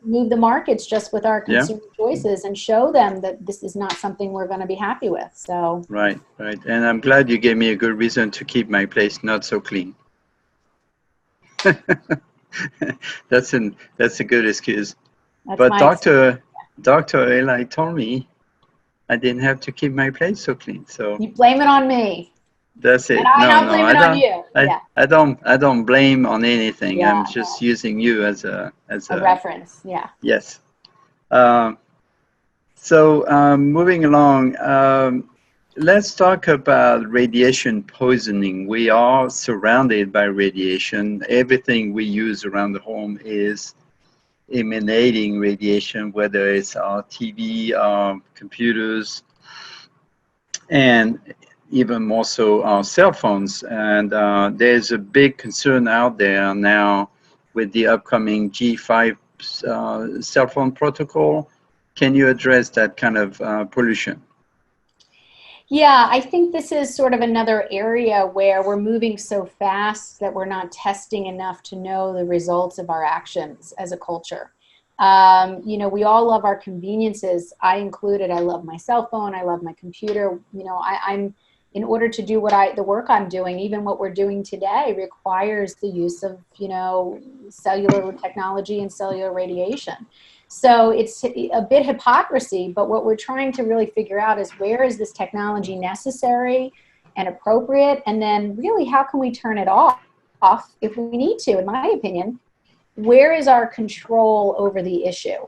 move the markets just with our consumer choices and show them that this is not something we're going to be happy with. So Right. And I'm glad you gave me a good reason to keep my place not so clean. That's a good excuse. But Dr. Aly told me I didn't have to keep my place so clean. So you blame it on me. That's it. And I blame it on you. I don't blame on anything. I'm just using you as a reference. Yeah. Yes. So moving along, let's talk about radiation poisoning. We are surrounded by radiation. Everything we use around the home is emanating radiation, whether it's our TV, our computers, and even more so our cell phones. And there's a big concern out there now with the upcoming G5 cell phone protocol. Can you address that kind of pollution? Yeah, I think this is sort of another area where we're moving so fast that we're not testing enough to know the results of our actions as a culture. You know, we all love our conveniences. I included. I love my cell phone. I love my computer. You know, I'm in order to do the work I'm doing, even what we're doing today requires the use of, you know, cellular technology and cellular radiation. So it's a bit hypocrisy, but what we're trying to really figure out is where is this technology necessary and appropriate? And then really, how can we turn it off if we need to, in my opinion? Where is our control over the issue?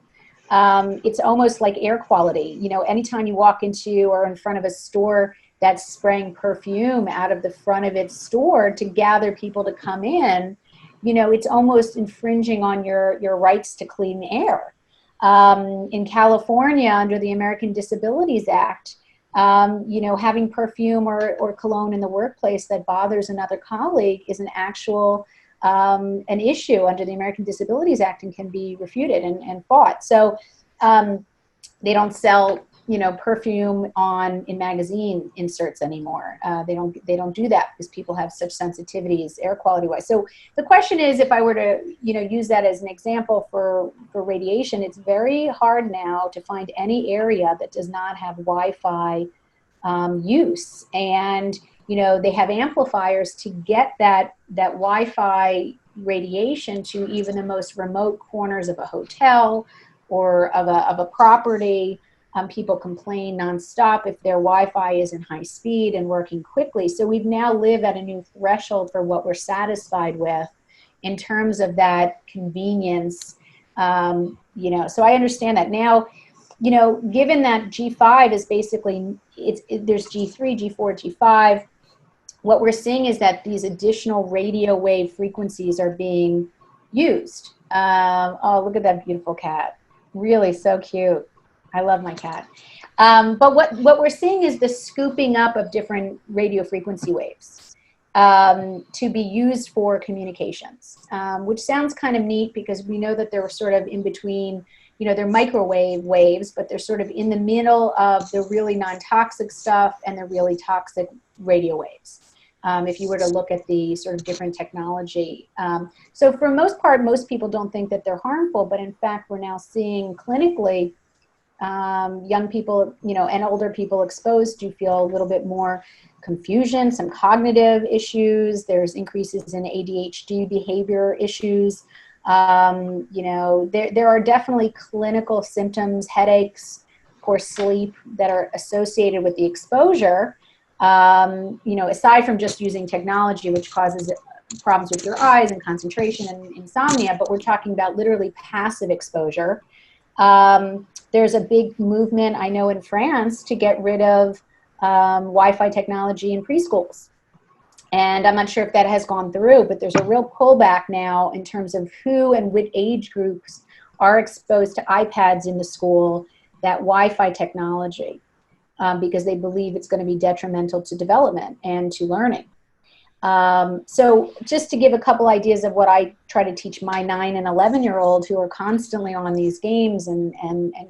It's almost like air quality. You know, anytime you walk into or in front of a store that's spraying perfume out of the front of its store to gather people to come in, you know, it's almost infringing on your rights to clean air. In California, under the American Disabilities Act, you know, having perfume or cologne in the workplace that bothers another colleague is an actual an issue under the American Disabilities Act and can be refuted and fought. So they don't sell, you know, perfume in magazine inserts anymore. They don't do that because people have such sensitivities air quality wise. So the question is, if I were to, you know, use that as an example for radiation, it's very hard now to find any area that does not have Wi-Fi use. And you know, they have amplifiers to get that Wi-Fi radiation to even the most remote corners of a hotel or of a property. People complain nonstop if their Wi-Fi isn't high speed and working quickly. So we now live at a new threshold for what we're satisfied with in terms of that convenience. You know, so I understand that now. You know, given that G5 is basically there's G3, G4, G5. What we're seeing is that these additional radio wave frequencies are being used. Oh, look at that beautiful cat. Really so cute. I love my cat. But what we're seeing is the scooping up of different radio frequency waves to be used for communications, which sounds kind of neat because we know that they're sort of in between, you know, they're microwave waves, but they're sort of in the middle of the really non-toxic stuff and the really toxic radio waves. if you were to look at the sort of different technology. So for most part, most people don't think that they're harmful, but in fact, we're now seeing clinically young people, and older people exposed to feel a little bit more confusion, some cognitive issues. There's increases in ADHD behavior issues. There are definitely clinical symptoms, headaches, poor sleep that are associated with the exposure. Aside from just using technology, which causes problems with your eyes and concentration and insomnia, but we're talking about literally passive exposure. There's a big movement, I know, in France to get rid of Wi-Fi technology in preschools. And I'm not sure if that has gone through, but there's a real pullback now in terms of who and which age groups are exposed to iPads in the school, that Wi-Fi technology, because they believe it's going to be detrimental to development and to learning. So just to give a couple ideas of what I try to teach my 9 and 11-year-old who are constantly on these games and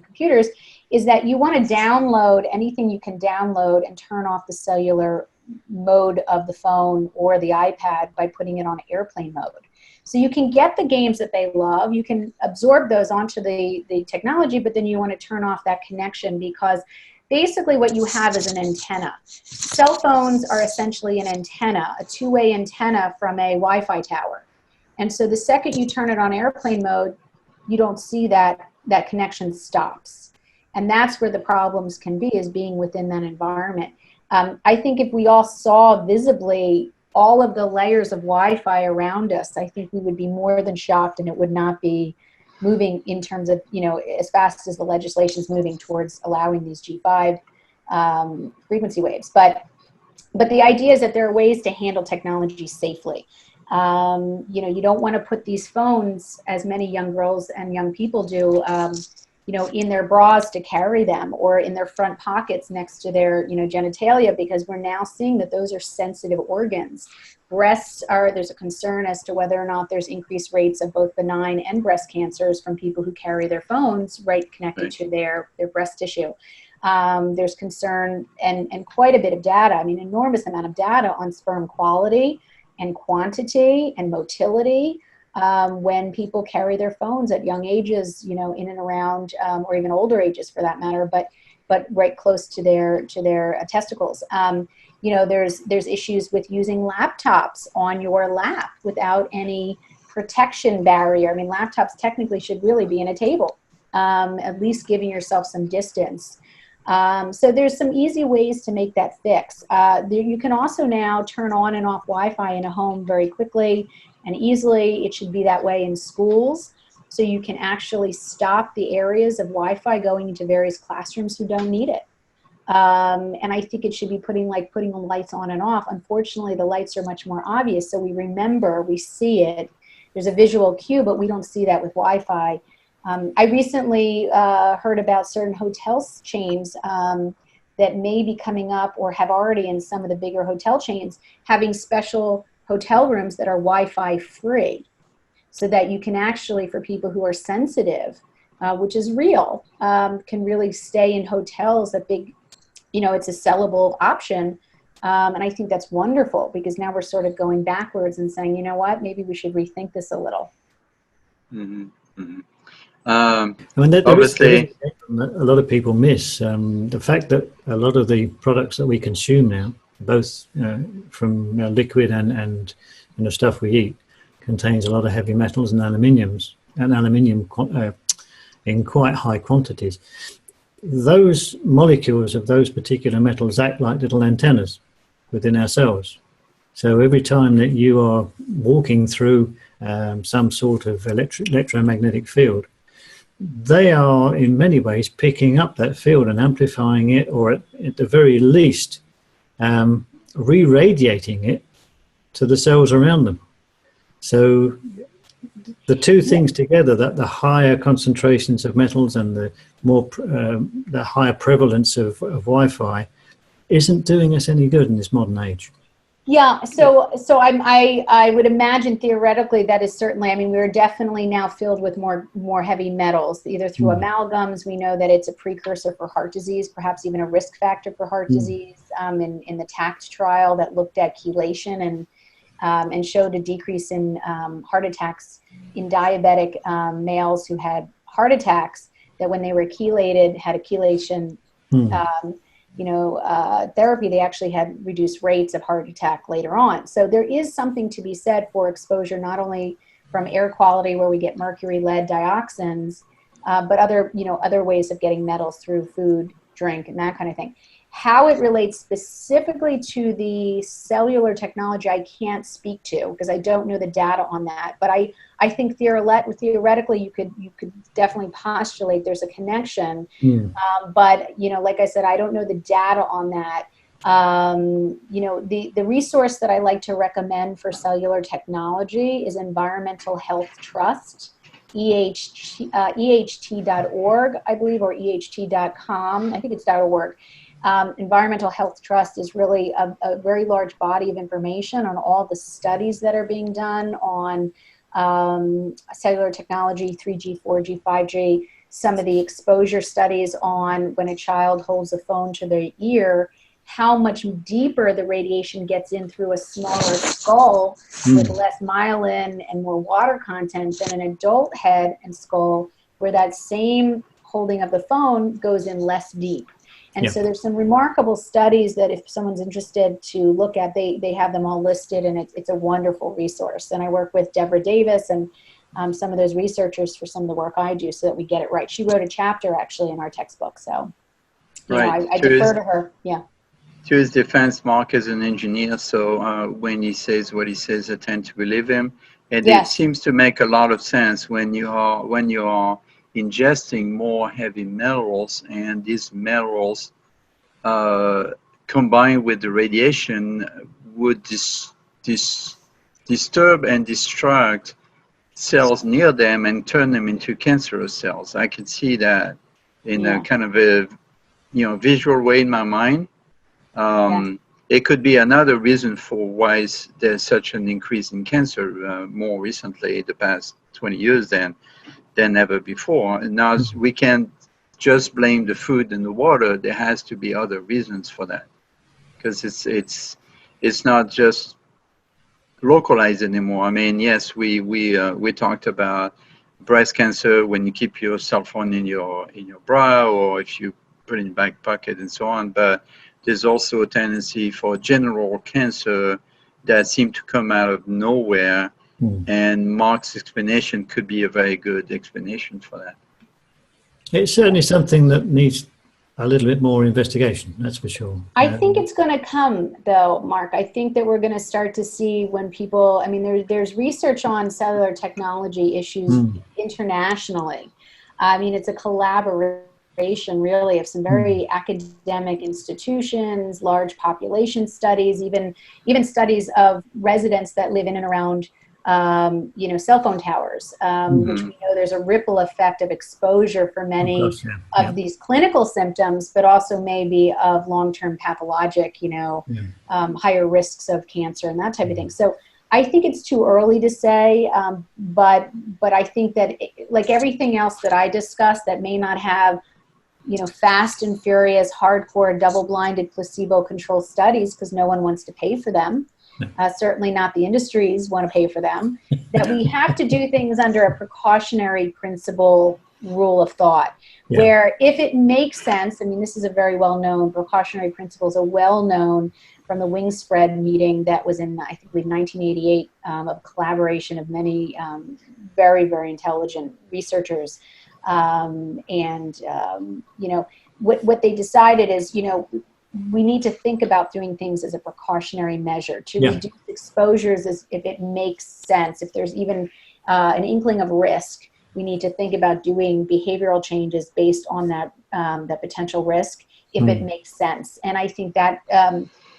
computers, is that you want to download anything you can download and turn off the cellular mode of the phone or the iPad by putting it on airplane mode. So you can get the games that they love, you can absorb those onto the technology, but then you want to turn off that connection, because basically what you have is an antenna. Cell phones are essentially an antenna, a two-way antenna from a Wi-Fi tower. And so the second you turn it on airplane mode, you don't see that connection stops. And that's where the problems can be, is being within that environment. I think if we all saw visibly all of the layers of Wi-Fi around us, I think we would be more than shocked, and it would not be moving in terms of, as fast as the legislation is moving towards allowing these G5 frequency waves. But the idea is that there are ways to handle technology safely. You don't want to put these phones, as many young girls and young people do, in their bras to carry them, or in their front pockets next to their, genitalia, because we're now seeing that those are sensitive organs. Breasts there's a concern as to whether or not there's increased rates of both benign and breast cancers from people who carry their phones connected to their breast tissue. There's concern and quite a bit of data, enormous amount of data on sperm quality and quantity and motility when people carry their phones at young ages, in and around, or even older ages for that matter, but right close to their testicles. There's issues with using laptops on your lap without any protection barrier. Laptops technically should really be in a table, at least giving yourself some distance. So there's some easy ways to make that fix. You can also now turn on and off Wi-Fi in a home very quickly and easily. It should be that way in schools. So you can actually stop the areas of Wi-Fi going into various classrooms who don't need it. And I think it should be putting the lights on and off. Unfortunately, the lights are much more obvious, so we remember, we see it. There's a visual cue, but we don't see that with Wi-Fi. I recently heard about certain hotel chains that may be coming up, or have already in some of the bigger hotel chains, having special hotel rooms that are Wi-Fi free, so that you can actually, for people who are sensitive, which is real, can really stay in hotels that big, it's a sellable option. And I think that's wonderful, because now we're sort of going backwards and saying, you know what, maybe we should rethink this a little. Mm-hmm. Mm-hmm. Obviously, a lot of people miss the fact that a lot of the products that we consume now, both from liquid and stuff we eat, contains a lot of heavy metals and aluminium in quite high quantities. Those molecules of those particular metals act like little antennas within our cells. So every time that you are walking through some sort of electromagnetic field, they are in many ways picking up that field and amplifying it, or at the very least re-radiating it to the cells around them. So the two things together, that the higher concentrations of metals and the higher prevalence of Wi-Fi, isn't doing us any good in this modern age. Yeah, so I would imagine theoretically that is certainly, we're definitely now filled with more heavy metals, either through amalgams. We know that it's a precursor for heart disease, perhaps even a risk factor for heart disease. in the TACT trial that looked at chelation and showed a decrease in heart attacks in diabetic males who had heart attacks, that when they were chelated, had a chelation therapy, they actually had reduced rates of heart attack later on. So there is something to be said for exposure, not only from air quality where we get mercury, lead, dioxins, but other ways of getting metals through food, drink, and that kind of thing. How it relates specifically to the cellular technology, I can't speak to because I don't know the data on that. But I think theoretically, you could definitely postulate there's a connection. But like I said, I don't know the data on that. The resource that I like to recommend for cellular technology is Environmental Health Trust, EHT.org, I believe, or EHT.com. I think it's .org. Environmental Health Trust is really a very large body of information on all the studies that are being done on cellular technology, 3G, 4G, 5G, some of the exposure studies on when a child holds a phone to their ear, how much deeper the radiation gets in through a smaller skull with less myelin and more water content than an adult head and skull, where that same holding of the phone goes in less deep. And so there's some remarkable studies that if someone's interested to look at, they have them all listed, and it's a wonderful resource. And I work with Deborah Davis and some of those researchers for some of the work I do so that we get it right. She wrote a chapter actually in our textbook. So I defer to her. Yeah. To his defense, Mark is an engineer, so when he says what he says, I tend to believe him. And it seems to make a lot of sense when you are ingesting more heavy metals, and these metals combined with the radiation would disturb and destruct cells near them and turn them into cancerous cells. I can see that in a kind of a visual way in my mind. It could be another reason for why there's such an increase in cancer more recently, the past 20 years than ever before. And now we can't just blame the food and the water. There has to be other reasons for that, because it's not just localized anymore. I mean, yes, we talked about breast cancer when you keep your cell phone in your bra, or if you put it in your back pocket and so on, but there's also a tendency for general cancer that seem to come out of nowhere. And Mark's explanation could be a very good explanation for that. It's certainly something that needs a little bit more investigation, that's for sure. I think it's going to come, though, Mark. I think that we're going to start to see when people, I mean, there's research on cellular technology issues internationally. I mean, it's a collaboration, really, of some very academic institutions, large population studies, even studies of residents that live in and around cell phone towers, which we know there's a ripple effect of exposure for many of these clinical symptoms, but also maybe of long-term pathologic, higher risks of cancer and that type of thing. So I think it's too early to say, but I think that like everything else that I discussed that may not have, fast and furious, hardcore, double-blinded, placebo-controlled studies because no one wants to pay for them. Certainly not the industries want to pay for them, that we have to do things under a precautionary principle rule of thought, where if it makes sense, I mean, this is a very well-known, precautionary principles are well-known from the Wingspread meeting that was in, I think, 1988, of collaboration of many very, very intelligent researchers. What they decided is, we need to think about doing things as a precautionary measure to reduce exposures as if it makes sense. If there's even an inkling of risk, we need to think about doing behavioral changes based on that potential risk if it makes sense. And I think that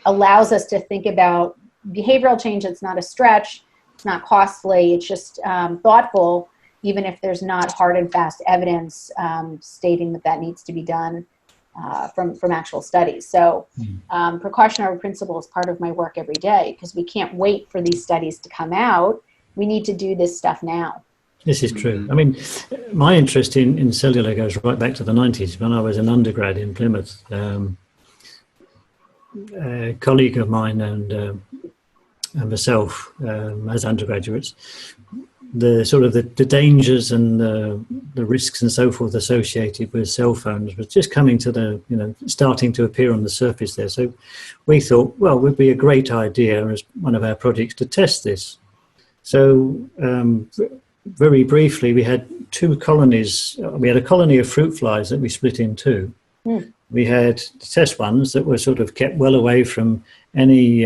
allows us to think about behavioral change that's not a stretch, it's not costly, it's just thoughtful, even if there's not hard and fast evidence stating that needs to be done. From actual studies. So precautionary principle is part of my work every day because we can't wait for these studies to come out. We need to do this stuff now. This is true. I mean, my interest in cellular goes right back to the 90s when I was an undergrad in Plymouth. a colleague of mine and myself as undergraduates, the sort of the dangers and the risks and so forth associated with cell phones was just coming to starting to appear on the surface there. So we thought, well, it would be a great idea as one of our projects to test this. So very briefly, we had two colonies. We had a colony of fruit flies that we split in two. Mm. We had test ones that were sort of kept well away from any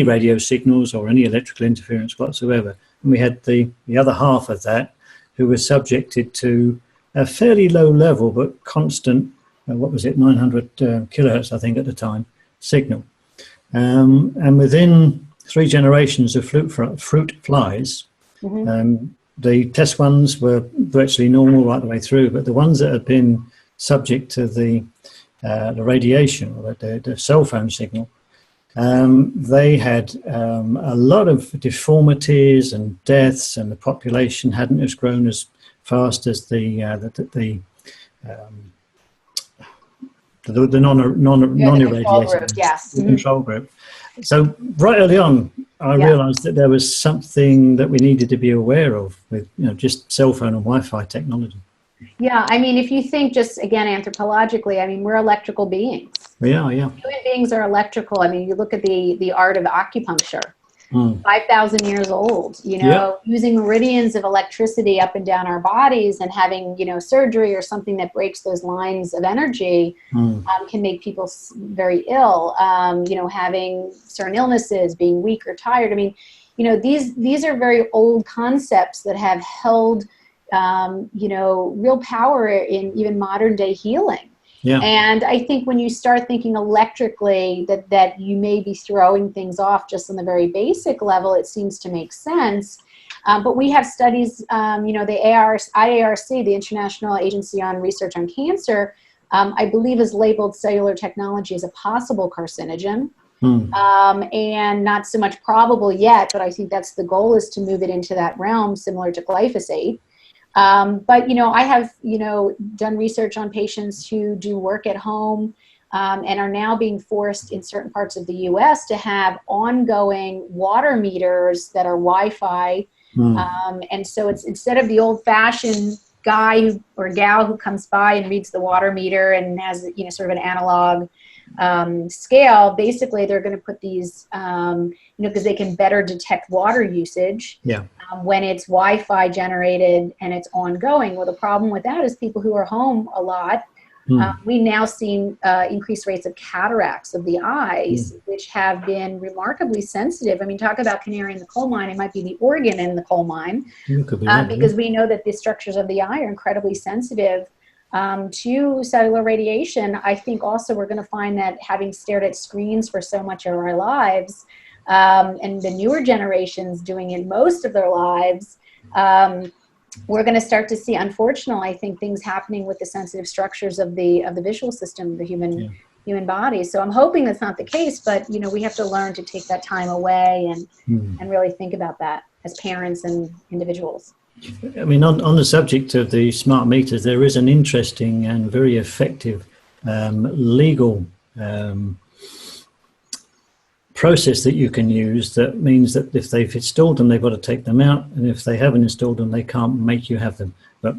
radio signals or any electrical interference whatsoever. And we had the other half of that who was subjected to a fairly low level but constant, 900 kilohertz, I think, at the time, signal. And within 3 generations of fruit flies, mm-hmm. The test ones were virtually normal right the way through, but the ones that had been subject to the radiation or the cell phone signal, they had a lot of deformities and deaths, and the population hadn't as grown as fast as the non-irradiated, yes, the control group. So right early on, I realized that there was something that we needed to be aware of with just cell phone and Wi-Fi technology. Yeah, I mean, if you think just, again, anthropologically, I mean, we're electrical beings. We are, yeah. Human beings are electrical. I mean, you look at the art of acupuncture, 5,000 years old, using meridians of electricity up and down our bodies and having, surgery or something that breaks those lines of energy can make people very ill. Having certain illnesses, being weak or tired. I mean, these are very old concepts that have held real power in even modern day healing. Yeah. And I think when you start thinking electrically that you may be throwing things off just on the very basic level, it seems to make sense. But we have studies, the IARC, the International Agency on Research on Cancer, I believe has labeled cellular technology as a possible carcinogen. And not so much probable yet, but I think that's the goal, is to move it into that realm similar to glyphosate. But, I have, done research on patients who do work at home and are now being forced in certain parts of the U.S. to have ongoing water meters that are Wi-Fi. And so it's, instead of the old-fashioned guy or gal who comes by and reads the water meter and has, sort of an analog scale, basically they're going to put these, because they can better detect water usage when it's Wi-Fi generated and it's ongoing. Well, the problem with that is people who are home a lot, we now see increased rates of cataracts of the eyes, which have been remarkably sensitive. I mean, talk about canary in the coal mine. It might be the organ in the coal mine, because we know that the structures of the eye are incredibly sensitive to cellular radiation. I think also we're going to find that, having stared at screens for so much of our lives, and the newer generations doing it most of their lives, we're going to start to see, unfortunately, I think, things happening with the sensitive structures of the visual system, the human body. So I'm hoping that's not the case, but we have to learn to take that time away and really think about that as parents and individuals. I mean, on the subject of the smart meters, there is an interesting and very effective legal process that you can use that means that if they've installed them, they've got to take them out, and if they haven't installed them, they can't make you have them. But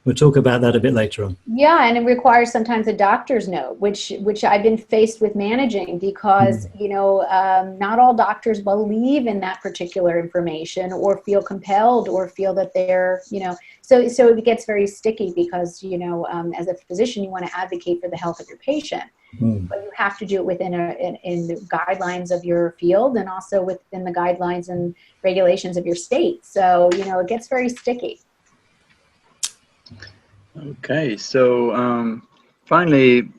we'll talk about that a bit later on. Yeah, and it requires sometimes a doctor's note, which I've been faced with managing, because not all doctors believe in that particular information or feel compelled or feel that they're so it gets very sticky, because as a physician you want to advocate for the health of your patient, but you have to do it within in the guidelines of your field, and also within the guidelines and regulations of your state. So it gets very sticky. Okay, so finally,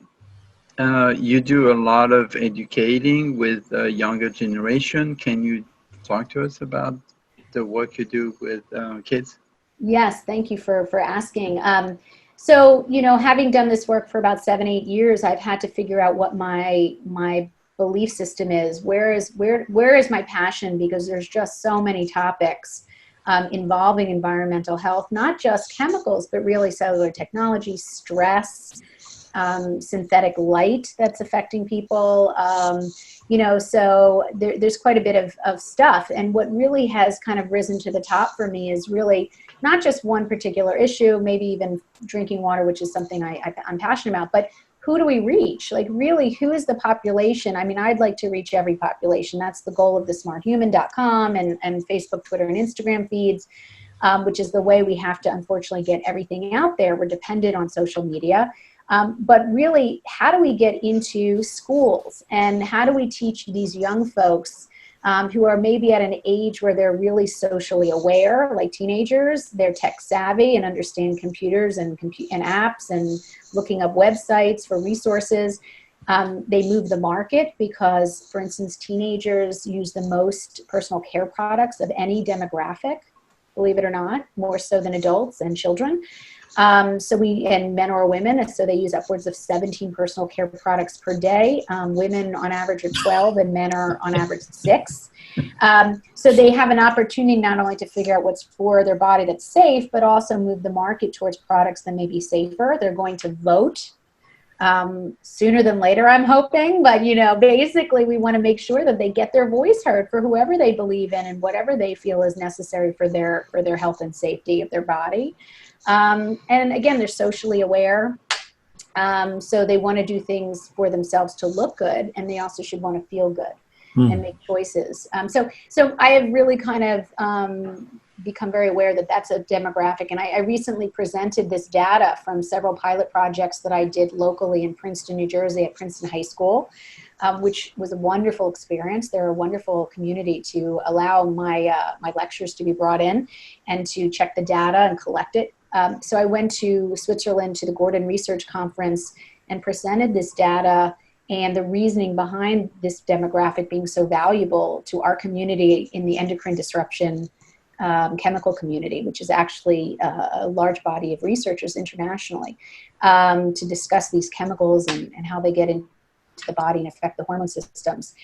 you do a lot of educating with the younger generation. Can you talk to us about the work you do with kids? Yes, thank you for asking. So, having done this work for about 7-8 years, I've had to figure out what my belief system is. Where is my passion? Because there's just so many topics involving environmental health, not just chemicals, but really cellular technology, stress, synthetic light that's affecting people. You know, so there's quite a bit of stuff. And what really has kind of risen to the top for me is really not just one particular issue, maybe even drinking water, which is something I'm passionate about, but who do we reach? Like, really, who is the population? I mean, I'd like to reach every population. That's the goal of the smarthuman.com and Facebook, Twitter, and Instagram feeds, which is the way we have to, unfortunately, get everything out there. We're dependent on social media. But really, how do we get into schools, and how do we teach these young folks who are maybe at an age where they're really socially aware, like teenagers, they're tech savvy and understand computers and apps and looking up websites for resources. They move the market because, for instance, teenagers use the most personal care products of any demographic, believe it or not, more so than adults and children. And men or women, so they use upwards of 17 personal care products per day. Women on average are 12 and men are on average 6. So they have an opportunity not only to figure out what's for their body that's safe, but also move the market towards products that may be safer. They're going to vote sooner than later, I'm hoping. But, you know, basically we want to make sure that they get their voice heard for whoever they believe in and whatever they feel is necessary for their health and safety of their body. And again, they're socially aware. So they want to do things for themselves to look good, and they also should want to feel good and make choices. So I have really kind of become very aware that that's a demographic. And I recently presented this data from several pilot projects that I did locally in Princeton, New Jersey at Princeton High School, which was a wonderful experience. They're a wonderful community to allow my lectures to be brought in and to check the data and collect it. So I went to Switzerland to the Gordon Research Conference and presented this data and the reasoning behind this demographic being so valuable to our community in the endocrine disruption chemical community, which is actually a large body of researchers internationally, to discuss these chemicals and how they get into the body and affect the hormone systems.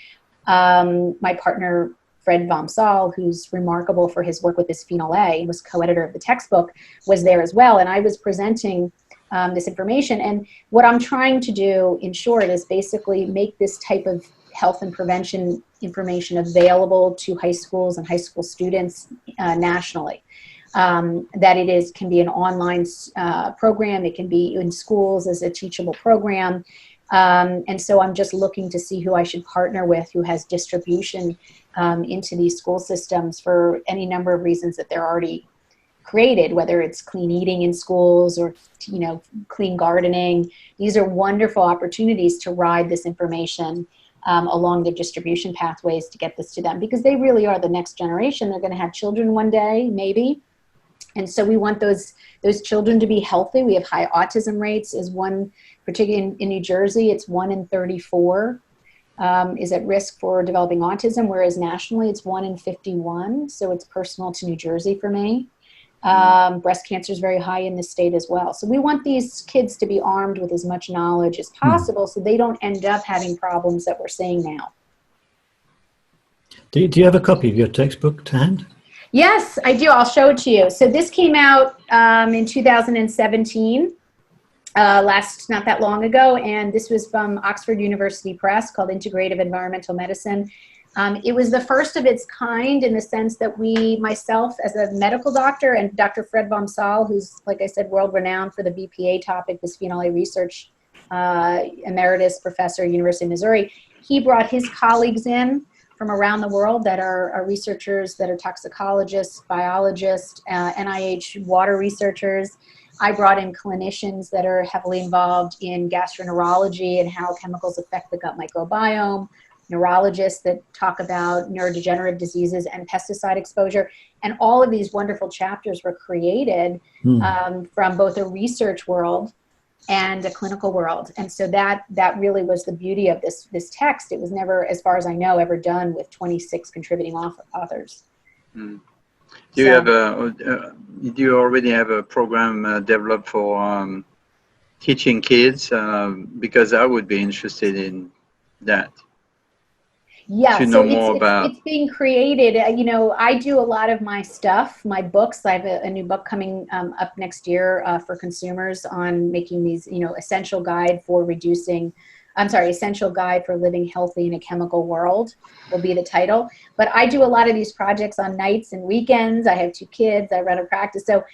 My partner, Fred Vom Saal, who's remarkable for his work with bisphenol A and was co-editor of the textbook, was there as well. And I was presenting this information. And what I'm trying to do, in short, is basically make this type of health and prevention information available to high schools and high school students nationally. That it can be an online program. It can be in schools as a teachable program. And so I'm just looking to see who I should partner with, who has distribution into these school systems for any number of reasons that they're already created, whether it's clean eating in schools or, you know, clean gardening. These are wonderful opportunities to ride this information along the distribution pathways to get this to them, because they really are the next generation. They're going to have children one day, maybe. And so we want those children to be healthy. We have high autism rates, is one, particularly in New Jersey, it's 1 in 34 is at risk for developing autism, whereas nationally it's 1 in 51. So it's personal to New Jersey for me. Breast cancer is very high in this state as well. So we want these kids to be armed with as much knowledge as possible so they don't end up having problems that we're seeing now. Do you have a copy of your textbook to hand? Yes, I do. I'll show it to you. So this came out in 2017, not that long ago, and this was from Oxford University Press, called Integrative Environmental Medicine. It was the first of its kind in the sense that myself as a medical doctor, and Dr. Fred Vom Saal, who's, like I said, world-renowned for the BPA topic, bisphenol A research, emeritus professor at University of Missouri, he brought his colleagues in from around the world that are researchers, that are toxicologists, biologists, NIH water researchers. I brought in clinicians that are heavily involved in gastroenterology and how chemicals affect the gut microbiome, neurologists that talk about neurodegenerative diseases and pesticide exposure. And all of these wonderful chapters were created from both a research world and a clinical world. And so that really was the beauty of this text. It was never, as far as I know, ever done with 26 contributing authors. Do you already have a program developed for teaching kids? Because I would be interested in that. Yeah, to so know more about? it's being created. You know, I do a lot of my stuff, my books. I have a new book coming up next year for consumers on making these, you know, essential guide for living healthy in a chemical world will be the title. But I do a lot of these projects on nights and weekends. I have 2 kids. I run a practice. So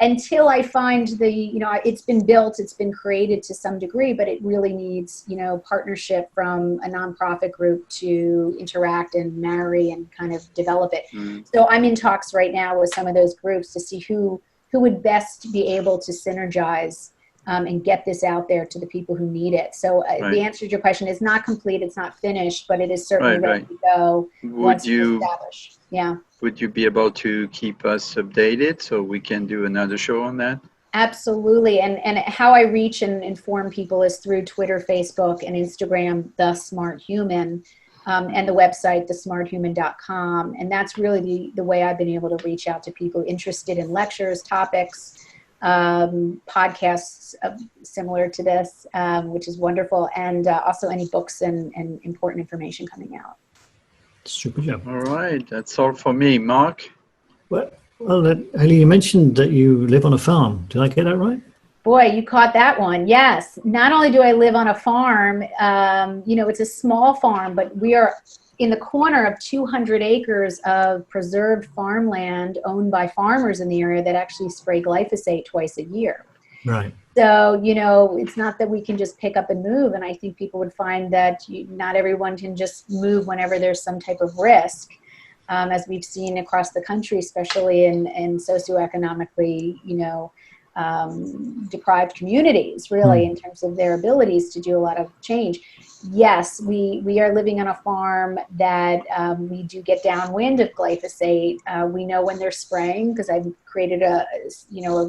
until I find you know, it's been built, it's been created to some degree, but it really needs, you know, partnership from a nonprofit group to interact and marry and kind of develop it. So I'm in talks right now with some of those groups to see who would best be able to synergize and get this out there to the people who need it. So the answer to your question is not complete, it's not finished, but it is certainly ready to go once it's established. Yeah. Would you be able to keep us updated so we can do another show on that? Absolutely. And how I reach and inform people is through Twitter, Facebook, and Instagram, The Smart Human, and the website, thesmarthuman.com. And that's really the way I've been able to reach out to people interested in lectures, topics, podcasts similar to this, which is wonderful, and also any books and important information coming out. Super job. All right, that's all for me. Mark? Well, Aly, you mentioned that you live on a farm. Did I get that right? Boy, you caught that one. Yes. Not only do I live on a farm, you know, it's a small farm, but we are in the corner of 200 acres of preserved farmland owned by farmers in the area that actually spray glyphosate twice a year. Right. So, you know, it's not that we can just pick up and move. And I think people would find that not everyone can just move whenever there's some type of risk, as we've seen across the country, especially in socioeconomically, you know, deprived communities, really, in terms of their abilities to do a lot of change. Yes, we are living on a farm that we do get downwind of glyphosate. We know when they're spraying because I've created a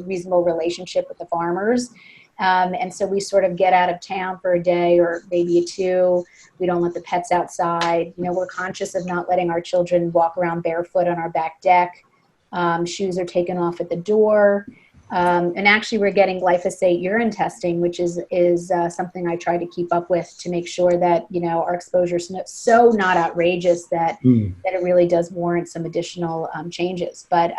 reasonable relationship with the farmers. And so we sort of get out of town for a day or maybe 2. We don't let the pets outside. You know, we're conscious of not letting our children walk around barefoot on our back deck. Shoes are taken off at the door. And actually we're getting glyphosate urine testing, which is something I try to keep up with to make sure that, you know, our exposure is so not outrageous that it really does warrant some additional changes. But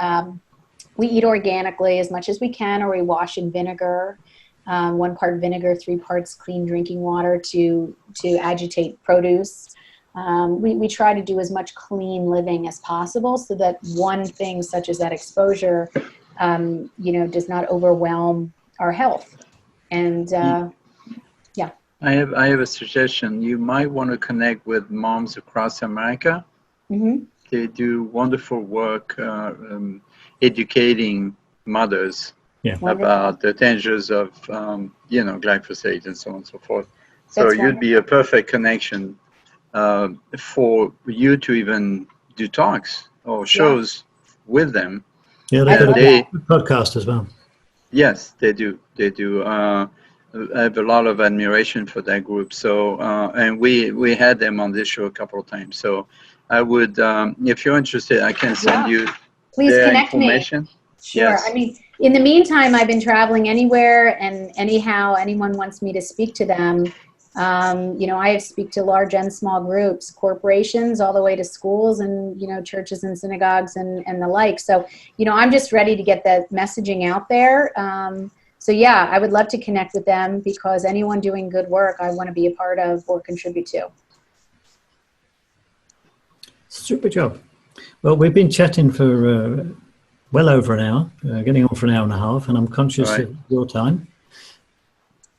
we eat organically as much as we can, or we wash in vinegar, 1 part vinegar, 3 parts clean drinking water to agitate produce. We try to do as much clean living as possible so that one thing such as that exposure you know, does not overwhelm our health. And yeah. I have a suggestion. You might want to connect with moms across America. They do wonderful work educating mothers about the dangers of you know, glyphosate and so on and so forth. So you'd be a perfect connection for you to even do talks or shows with them. Yeah, they've got a podcast as well. Yes, they do. They do. I have a lot of admiration for that group. So, and we had them on this show a couple of times. So, I would, if you're interested, I can send you their information. Me. Sure. Yes. I mean, in the meantime, I've been traveling anywhere, and anyhow, anyone wants me to speak to them. You know, I speak to large and small groups, corporations, all the way to schools and, you know, churches and synagogues and the like. So, you know, I'm just ready to get that messaging out there. So, yeah, I would love to connect with them because anyone doing good work, I want to be a part of or contribute to. Super job. Well, we've been chatting for well over an hour, getting on for an hour and a half, and I'm conscious of your time.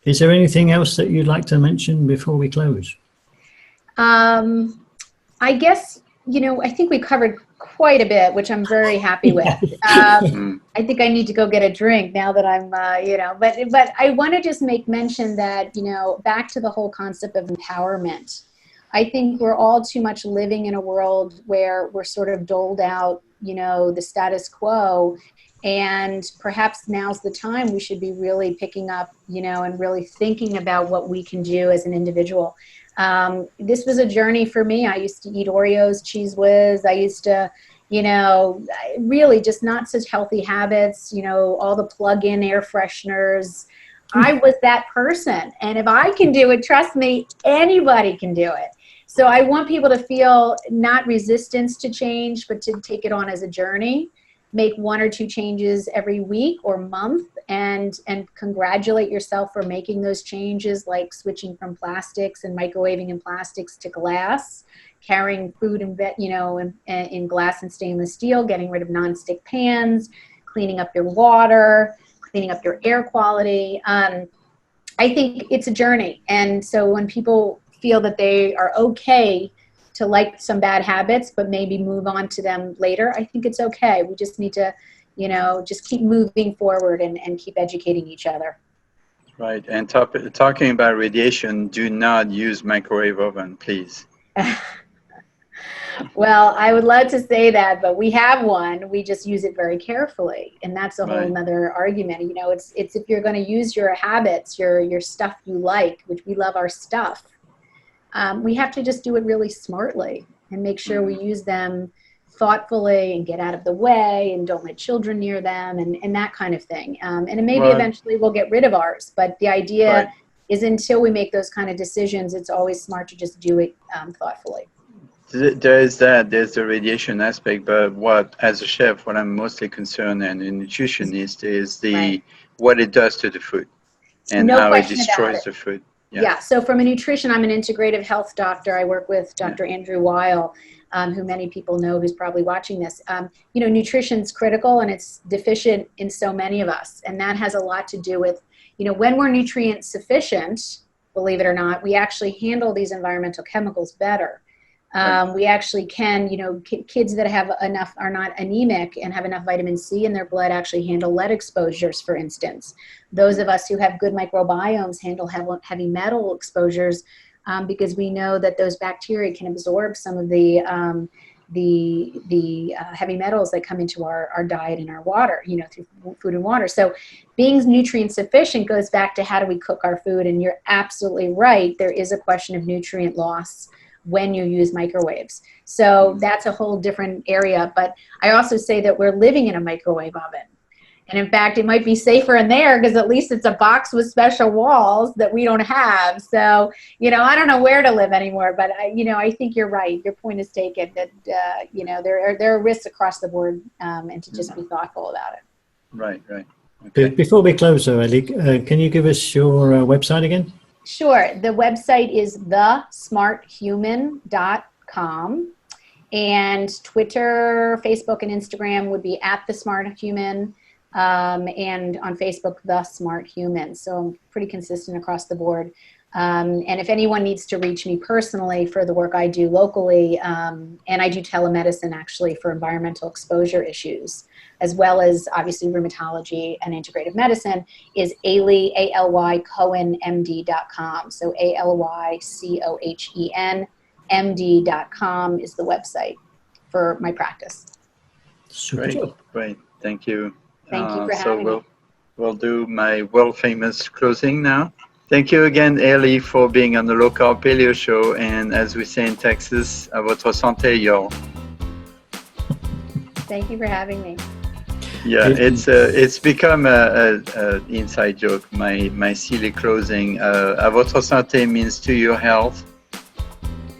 Is there anything else that you'd like to mention before we close? I guess, you know, I think we covered quite a bit, which I'm very happy with. I think I need to go get a drink now that I'm, you know, but I want to just make mention that, you know, back to the whole concept of empowerment. I think we're all too much living in a world where we're sort of doled out, you know, the status quo. And perhaps now's the time we should be really picking up, you know, and really thinking about what we can do as an individual. This was a journey for me. I used to eat Oreos, Cheese Whiz. I used to, you know, really just not such healthy habits, you know, all the plug-in air fresheners. I was that person. And if I can do it, trust me, anybody can do it. So I want people to feel not resistance to change, but to take it on as a journey. Make 1 or 2 changes every week or month, and congratulate yourself for making those changes, like switching from plastics and microwaving in plastics to glass, carrying food in glass and stainless steel, getting rid of nonstick pans, cleaning up your water, cleaning up your air quality. I think it's a journey. And so when people feel that they are okay to like some bad habits, but maybe move on to them later, I think it's okay. We just need to, just keep moving forward and keep educating each other. Right. And talking about radiation, do not use microwave oven, please. Well, I would love to say that, but we have one. We just use it very carefully. And that's a whole nother argument. It's if you're going to use your habits, your stuff you like, which we love our stuff, we have to just do it really smartly and make sure we use them thoughtfully and get out of the way and don't let children near them and that kind of thing. And maybe eventually we'll get rid of ours. But the idea is until we make those kind of decisions, it's always smart to just do it thoughtfully. There's the radiation aspect, but as a chef, what I'm mostly concerned and a nutritionist is what it does to the food and how it destroys the food. Yeah. So from a nutrition, I'm an integrative health doctor. I work with Dr. Andrew Weil, who many people know, who's probably watching this. Nutrition's critical and it's deficient in so many of us. And that has a lot to do with, when we're nutrient sufficient, believe it or not, we actually handle these environmental chemicals better. We actually can, kids that have enough, are not anemic and have enough vitamin C in their blood actually handle lead exposures, for instance. Those of us who have good microbiomes handle heavy metal exposures because we know that those bacteria can absorb some of the heavy metals that come into our diet and our water, through food and water. So being nutrient sufficient goes back to how do we cook our food. And you're absolutely right. There is a question of nutrient loss when you use microwaves. So that's a whole different area. But I also say that we're living in a microwave oven. And in fact, it might be safer in there because at least it's a box with special walls that we don't have. So, I don't know where to live anymore, but I think you're right. Your point is taken that, there are risks across the board and to just be thoughtful about it. Right. Okay. Before we close, though, Aly, can you give us your website again? Sure. The website is thesmarthuman.com, and Twitter, Facebook, and Instagram would be @thesmarthuman, and on Facebook, The Smart Human. So I'm pretty consistent across the board. And if anyone needs to reach me personally for the work I do locally, and I do telemedicine actually for environmental exposure issues, as well as obviously rheumatology and integrative medicine, is Aly, ALY, CohenMD.com. So ALYCOHEN MD.com is the website for my practice. Great. Thank you. Thank you for having me. We'll do my world famous closing now. Thank you again, Aly, for being on the Low Carb Paleo Show. And as we say in Texas, à votre santé, y'all. Thank you for having me. Yeah, it's become a inside joke. My silly closing. À votre santé means to your health,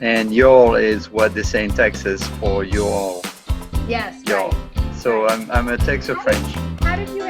and y'all is what they say in Texas for you all. Yes. Y'all. Right. So I'm a Texas French. How did you